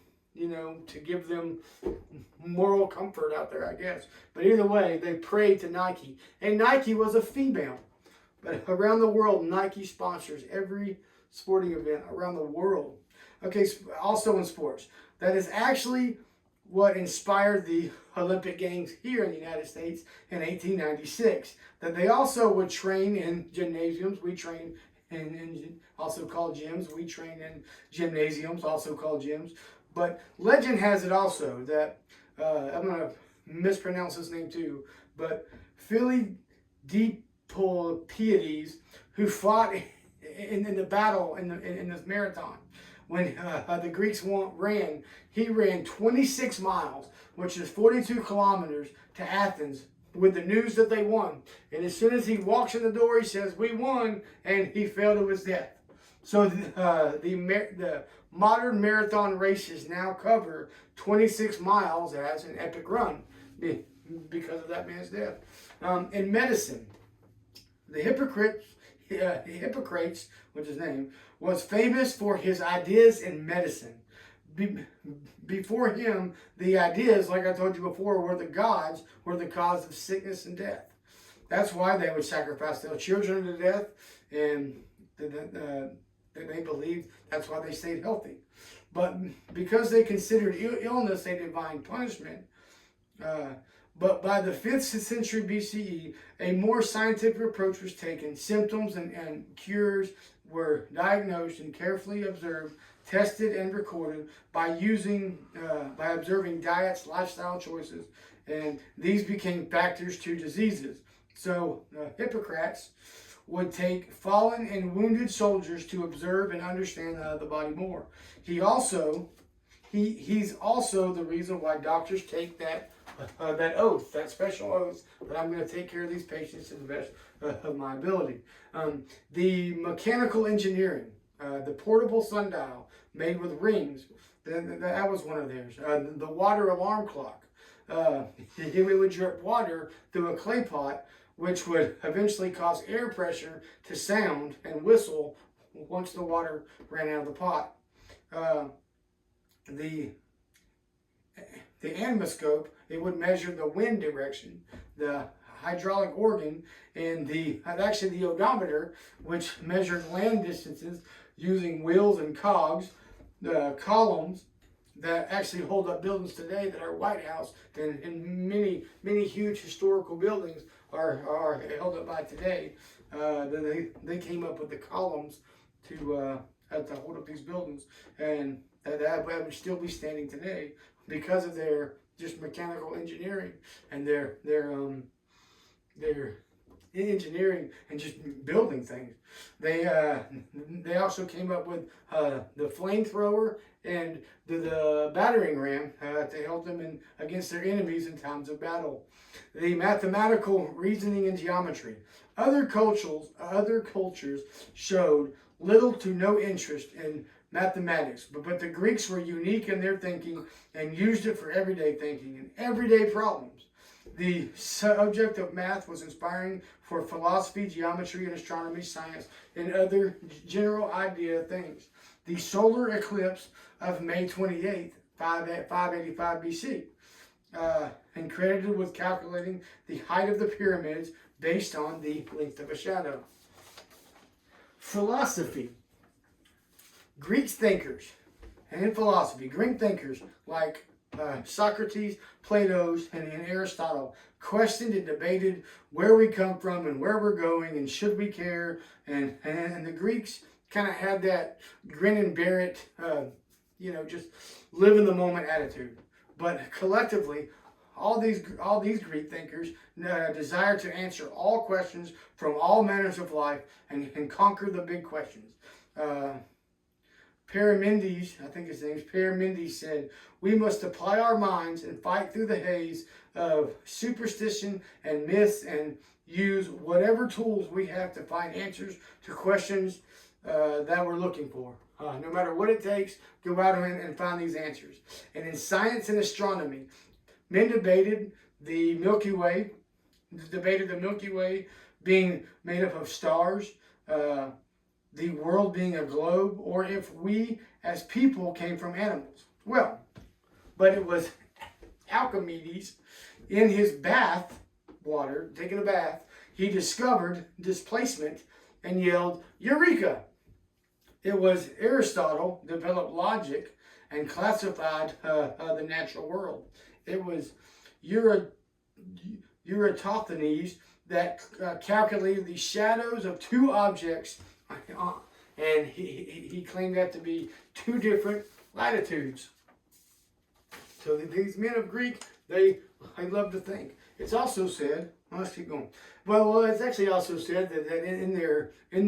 give them moral comfort out there, I guess. But either way, they prayed to Nike. And Nike was a female. But around the world, Nike sponsors every sporting event around the world. Okay, also in sports. That is actually what inspired the Olympic Games here in the United States in 1896. That they also would train in gymnasiums. We train in also called gyms. We train in gymnasiums, also called gyms. But legend has it also that, I'm going to mispronounce his name too, but Philippides, who fought in the battle in this marathon. When the Greeks ran, he ran 26 miles, which is 42 kilometers, to Athens with the news that they won. And as soon as he walks in the door, he says, "We won," and he fell to his death. So the modern marathon races now cover 26 miles as an epic run because of that man's death. In medicine, Hippocrates, which is his name, was famous for his ideas in medicine. Before him, the ideas, like I told you before, were the gods, were the cause of sickness and death. That's why they would sacrifice their children to death, and they believed that's why they stayed healthy. But because they considered illness a divine punishment, but by the 5th century BCE, a more scientific approach was taken. Symptoms and cures were diagnosed and carefully observed, tested, and recorded by observing diets, lifestyle choices, and these became factors to diseases. So Hippocrates would take fallen and wounded soldiers to observe and understand the body more. He's also the reason why doctors take that oath, that special oath, that I'm going to take care of these patients to the best of my ability. The mechanical engineering, the portable sundial made with rings, that was one of theirs. The water alarm clock. It would drip water through a clay pot, which would eventually cause air pressure to sound and whistle once the water ran out of the pot. The anemoscope, it would measure the wind direction. The hydraulic organ, and the odometer, which measured land distances using wheels and cogs. The columns that actually hold up buildings today, that our White House and many huge historical buildings are held up by today. They came up with the columns to hold up these buildings, and that would still be standing today because of their just mechanical engineering and their engineering and just building things. They also came up with the flamethrower and the battering ram to help them against their enemies in times of battle. The mathematical reasoning and geometry. Other cultures showed little to no interest in mathematics, but the Greeks were unique in their thinking and used it for everyday thinking and everyday problems. The subject of math was inspiring for philosophy, geometry, and astronomy, science, and other general idea things. The solar eclipse of May 28th, 585 BC, and credited with calculating the height of the pyramids based on the length of a shadow. Philosophy. Greek thinkers, and in philosophy, Greek thinkers like Socrates, Plato, and Aristotle questioned and debated where we come from and where we're going and should we care. And the Greeks kind of had that grin and bear it, just live in the moment attitude. But collectively, all these Greek thinkers desire to answer all questions from all manners of life and conquer the big questions. Parmenides, I think his name's Parmenides, said, "We must apply our minds and fight through the haze of superstition and myths and use whatever tools we have to find answers to questions that we're looking for. No matter what it takes, go out and find these answers." And in science and astronomy, men debated the Milky Way being made up of stars, the world being a globe, or if we as people came from animals. Well, but it was Archimedes in his bath water, taking a bath, he discovered displacement and yelled, "Eureka!" It was Aristotle developed logic and classified the natural world. It was Eratosthenes that calculated the shadows of two objects, and he claimed that to be two different latitudes. So these men of Greek, they love to think. It's also said, let's keep going. Well, it's actually also said that in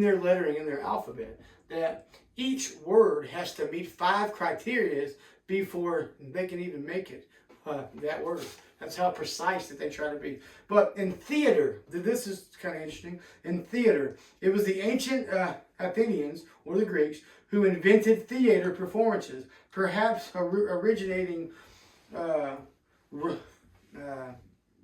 their lettering, in their alphabet, that each word has to meet 5 criteria before they can even make it, that word. That's how precise that they try to be. But in theater, this is kind of interesting. In theater, it was the ancient Athenians, or the Greeks, who invented theater performances, perhaps originating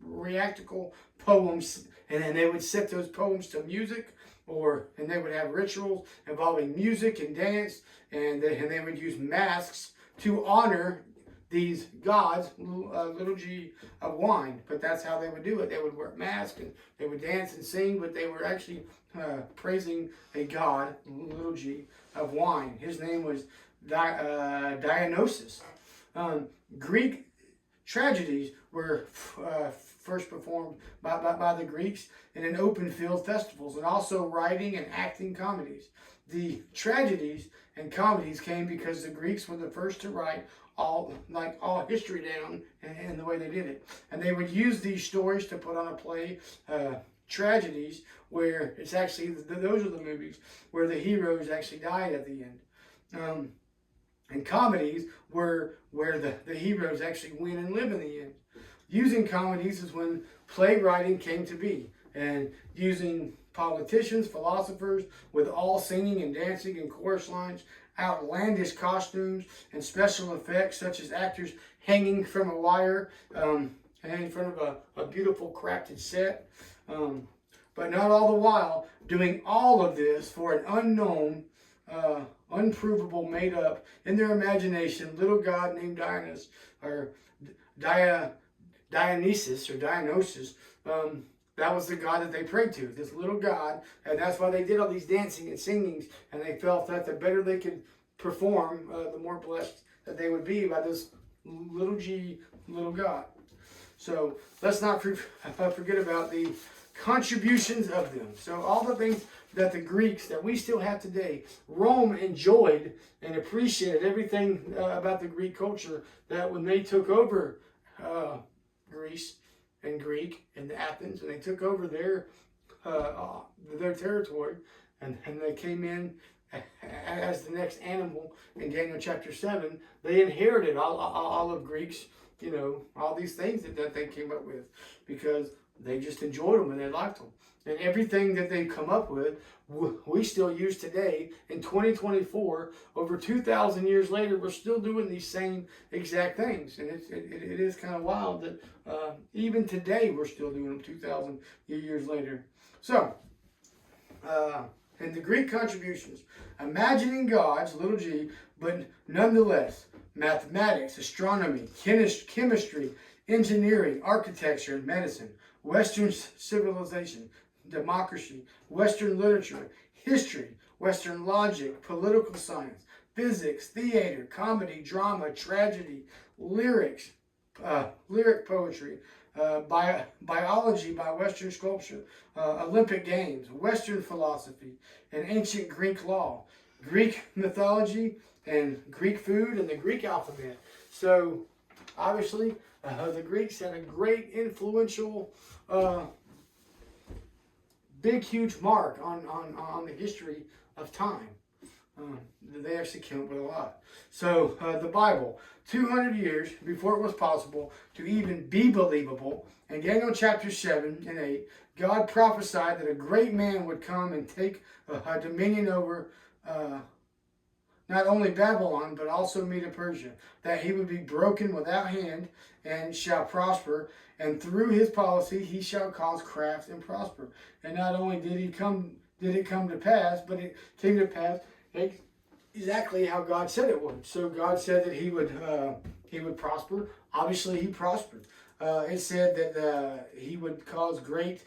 rhetorical poems, and then they would set those poems to music, and they would have rituals involving music and dance, and they would use masks to honor these gods, little g of wine. But that's how they would do it. They would wear masks and they would dance and sing, but they were actually praising a god, little g of wine. His name was Dionysus. Greek tragedies were first performed by the Greeks in open field festivals, and also writing and acting comedies. The tragedies and comedies came because the Greeks were the first to write all history down in the way they did it. And they would use these stories to put on a play, tragedies, where it's actually, those are the movies where the heroes actually died at the end. And comedies were where the heroes actually win and live in the end. Using comedies is when playwriting came to be, and using politicians, philosophers, with all singing and dancing and chorus lines, outlandish costumes, and special effects such as actors hanging from a wire and in front of a beautiful crafted set. But not all the while doing all of this for an unknown, unprovable, made up, in their imagination, little god named Dionysus, or Dionysus, or Dionysus. That was the god that they prayed to, this little god, and that's why they did all these dancing and singings, and they felt that the better they could perform, the more blessed that they would be by this little g, little god. So let's not forget about the contributions of them. So all the things that the Greeks, that we still have today, Rome enjoyed and appreciated everything about the Greek culture, that when they took over Greece and Greek and Athens, and they took over their territory, and they came in as the next animal in Daniel chapter 7, they inherited all of Greeks, all these things that they came up with, because they just enjoyed them and they liked them. And everything that they've come up with, we still use today in 2024. Over 2,000 years later, we're still doing these same exact things. And it is kind of wild that even today we're still doing them 2,000 years later. So, and the Greek contributions, imagining gods, little g, but nonetheless, mathematics, astronomy, chemistry, engineering, architecture, and medicine, Western civilization, democracy, Western literature, history, Western logic, political science, physics, theater, comedy, drama, tragedy, lyric poetry, biology by Western sculpture, Olympic Games, Western philosophy, and ancient Greek law, Greek mythology, and Greek food, and the Greek alphabet. So, obviously, the Greeks had a great influential, big, huge mark on the history of time. They actually came up with a lot. So the Bible, 200 years before it was possible to even be believable, in Daniel chapter 7 and 8, God prophesied that a great man would come and take dominion over not only Babylon, but also Medo-Persia, that he would be broken without hand and shall prosper, and through his policy he shall cause craft and prosper. And not only did it come to pass, but it came to pass exactly how God said it would. So God said that he would prosper. Obviously, he prospered. It said that he would cause great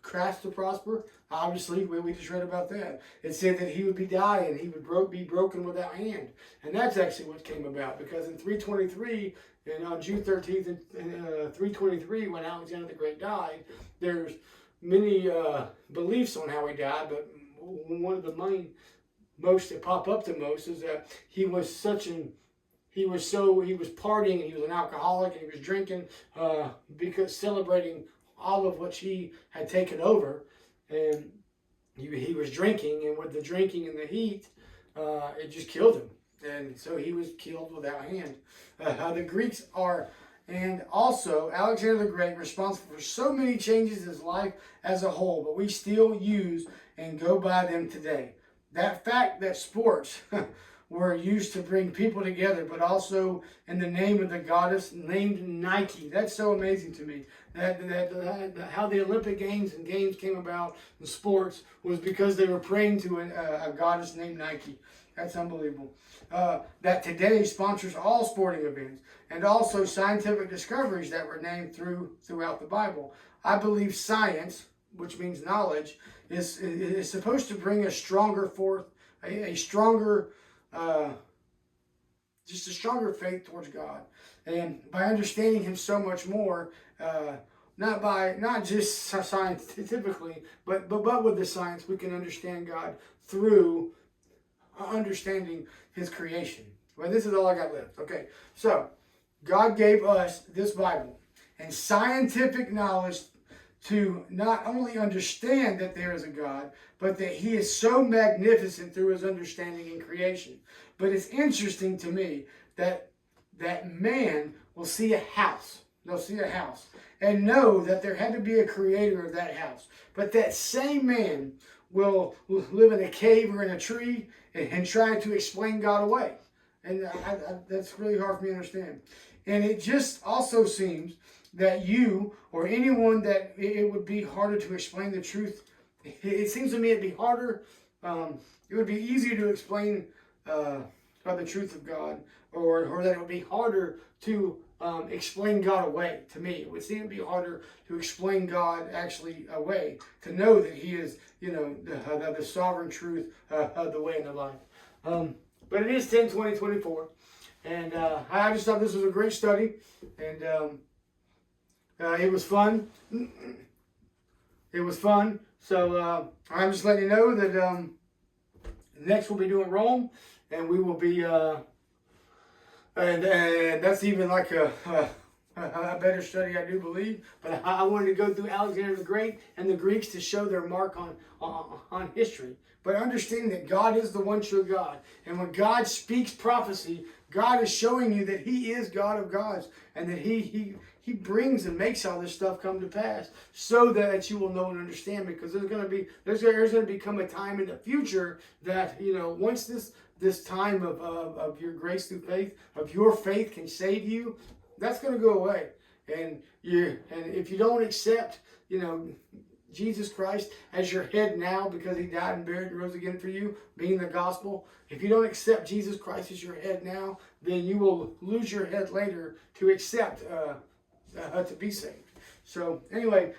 crafts to prosper. Obviously, we just read about that. It said that he would be dying, he would be broken without hand. And that's actually what came about, because in 323, and on June 13th, in 323, when Alexander the Great died, there's many beliefs on how he died, but one of the most that pop up the most is that he was partying, and he was an alcoholic, and he was drinking, because celebrating all of what he had taken over, and he was drinking, and with the drinking and the heat, it just killed him, and so he was killed without hand. The Greeks are, and also Alexander the Great, responsible for so many changes in his life as a whole, but we still use and go by them today. That fact that sports were used to bring people together, but also in the name of the goddess named Nike. That's so amazing to me. That how the Olympic Games and games came about in sports was because they were praying to a goddess named Nike. That's unbelievable. That today sponsors all sporting events, and also scientific discoveries that were named throughout the Bible. I believe science, which means knowledge, is supposed to bring us stronger forth, a stronger, just a stronger faith towards God, and by understanding Him so much more, not just scientifically, but with the science, we can understand God through understanding his creation. Well, this is all I got left. Okay, so God gave us this Bible and scientific knowledge to not only understand that there is a God, but that he is so magnificent through his understanding in creation. But it's interesting to me that man will see a house. They'll see a house and know that there had to be a creator of that house. But that same man will live in a cave or in a tree and try to explain God away. And that's really hard for me to understand. And it just also seems that you or anyone that it would be harder to explain the truth. It seems to me it'd be harder. It would be easier to explain the truth of God, or that it would be harder to explain God away. To me, it would seem to be harder to explain God actually away, to know that he is, the sovereign truth of the way and the life. But it is 10/20/24, and I just thought this was a great study, and it was fun. It was fun. So I'm just letting you know that next we'll be doing Rome, and we will be, and that's even like a better study, I do believe. But I wanted to go through Alexander the Great and the Greeks to show their mark on history. But understand that God is the one true God. And when God speaks prophecy, God is showing you that he is God of gods, and that he brings and makes all this stuff come to pass so that you will know and understand. Because there's going to become a time in the future that, once this time of your grace through faith, of your faith can save you, that's going to go away. And if you don't accept, Jesus Christ as your head now, because he died and buried and rose again for you, being the gospel. If you don't accept Jesus Christ as your head now, then you will lose your head later to accept to be saved. So anyway,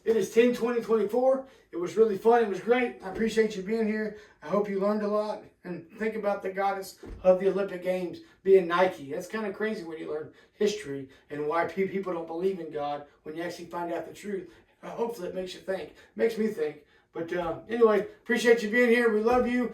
it is 10/20/24. It was really fun. It was great. I appreciate you being here. I hope you learned a lot. And think about the goddess of the Olympic Games being Nike. That's kind of crazy when you learn history and why people don't believe in God when you actually find out the truth. Hopefully it makes you think. Makes me think. But anyway, appreciate you being here. We love you.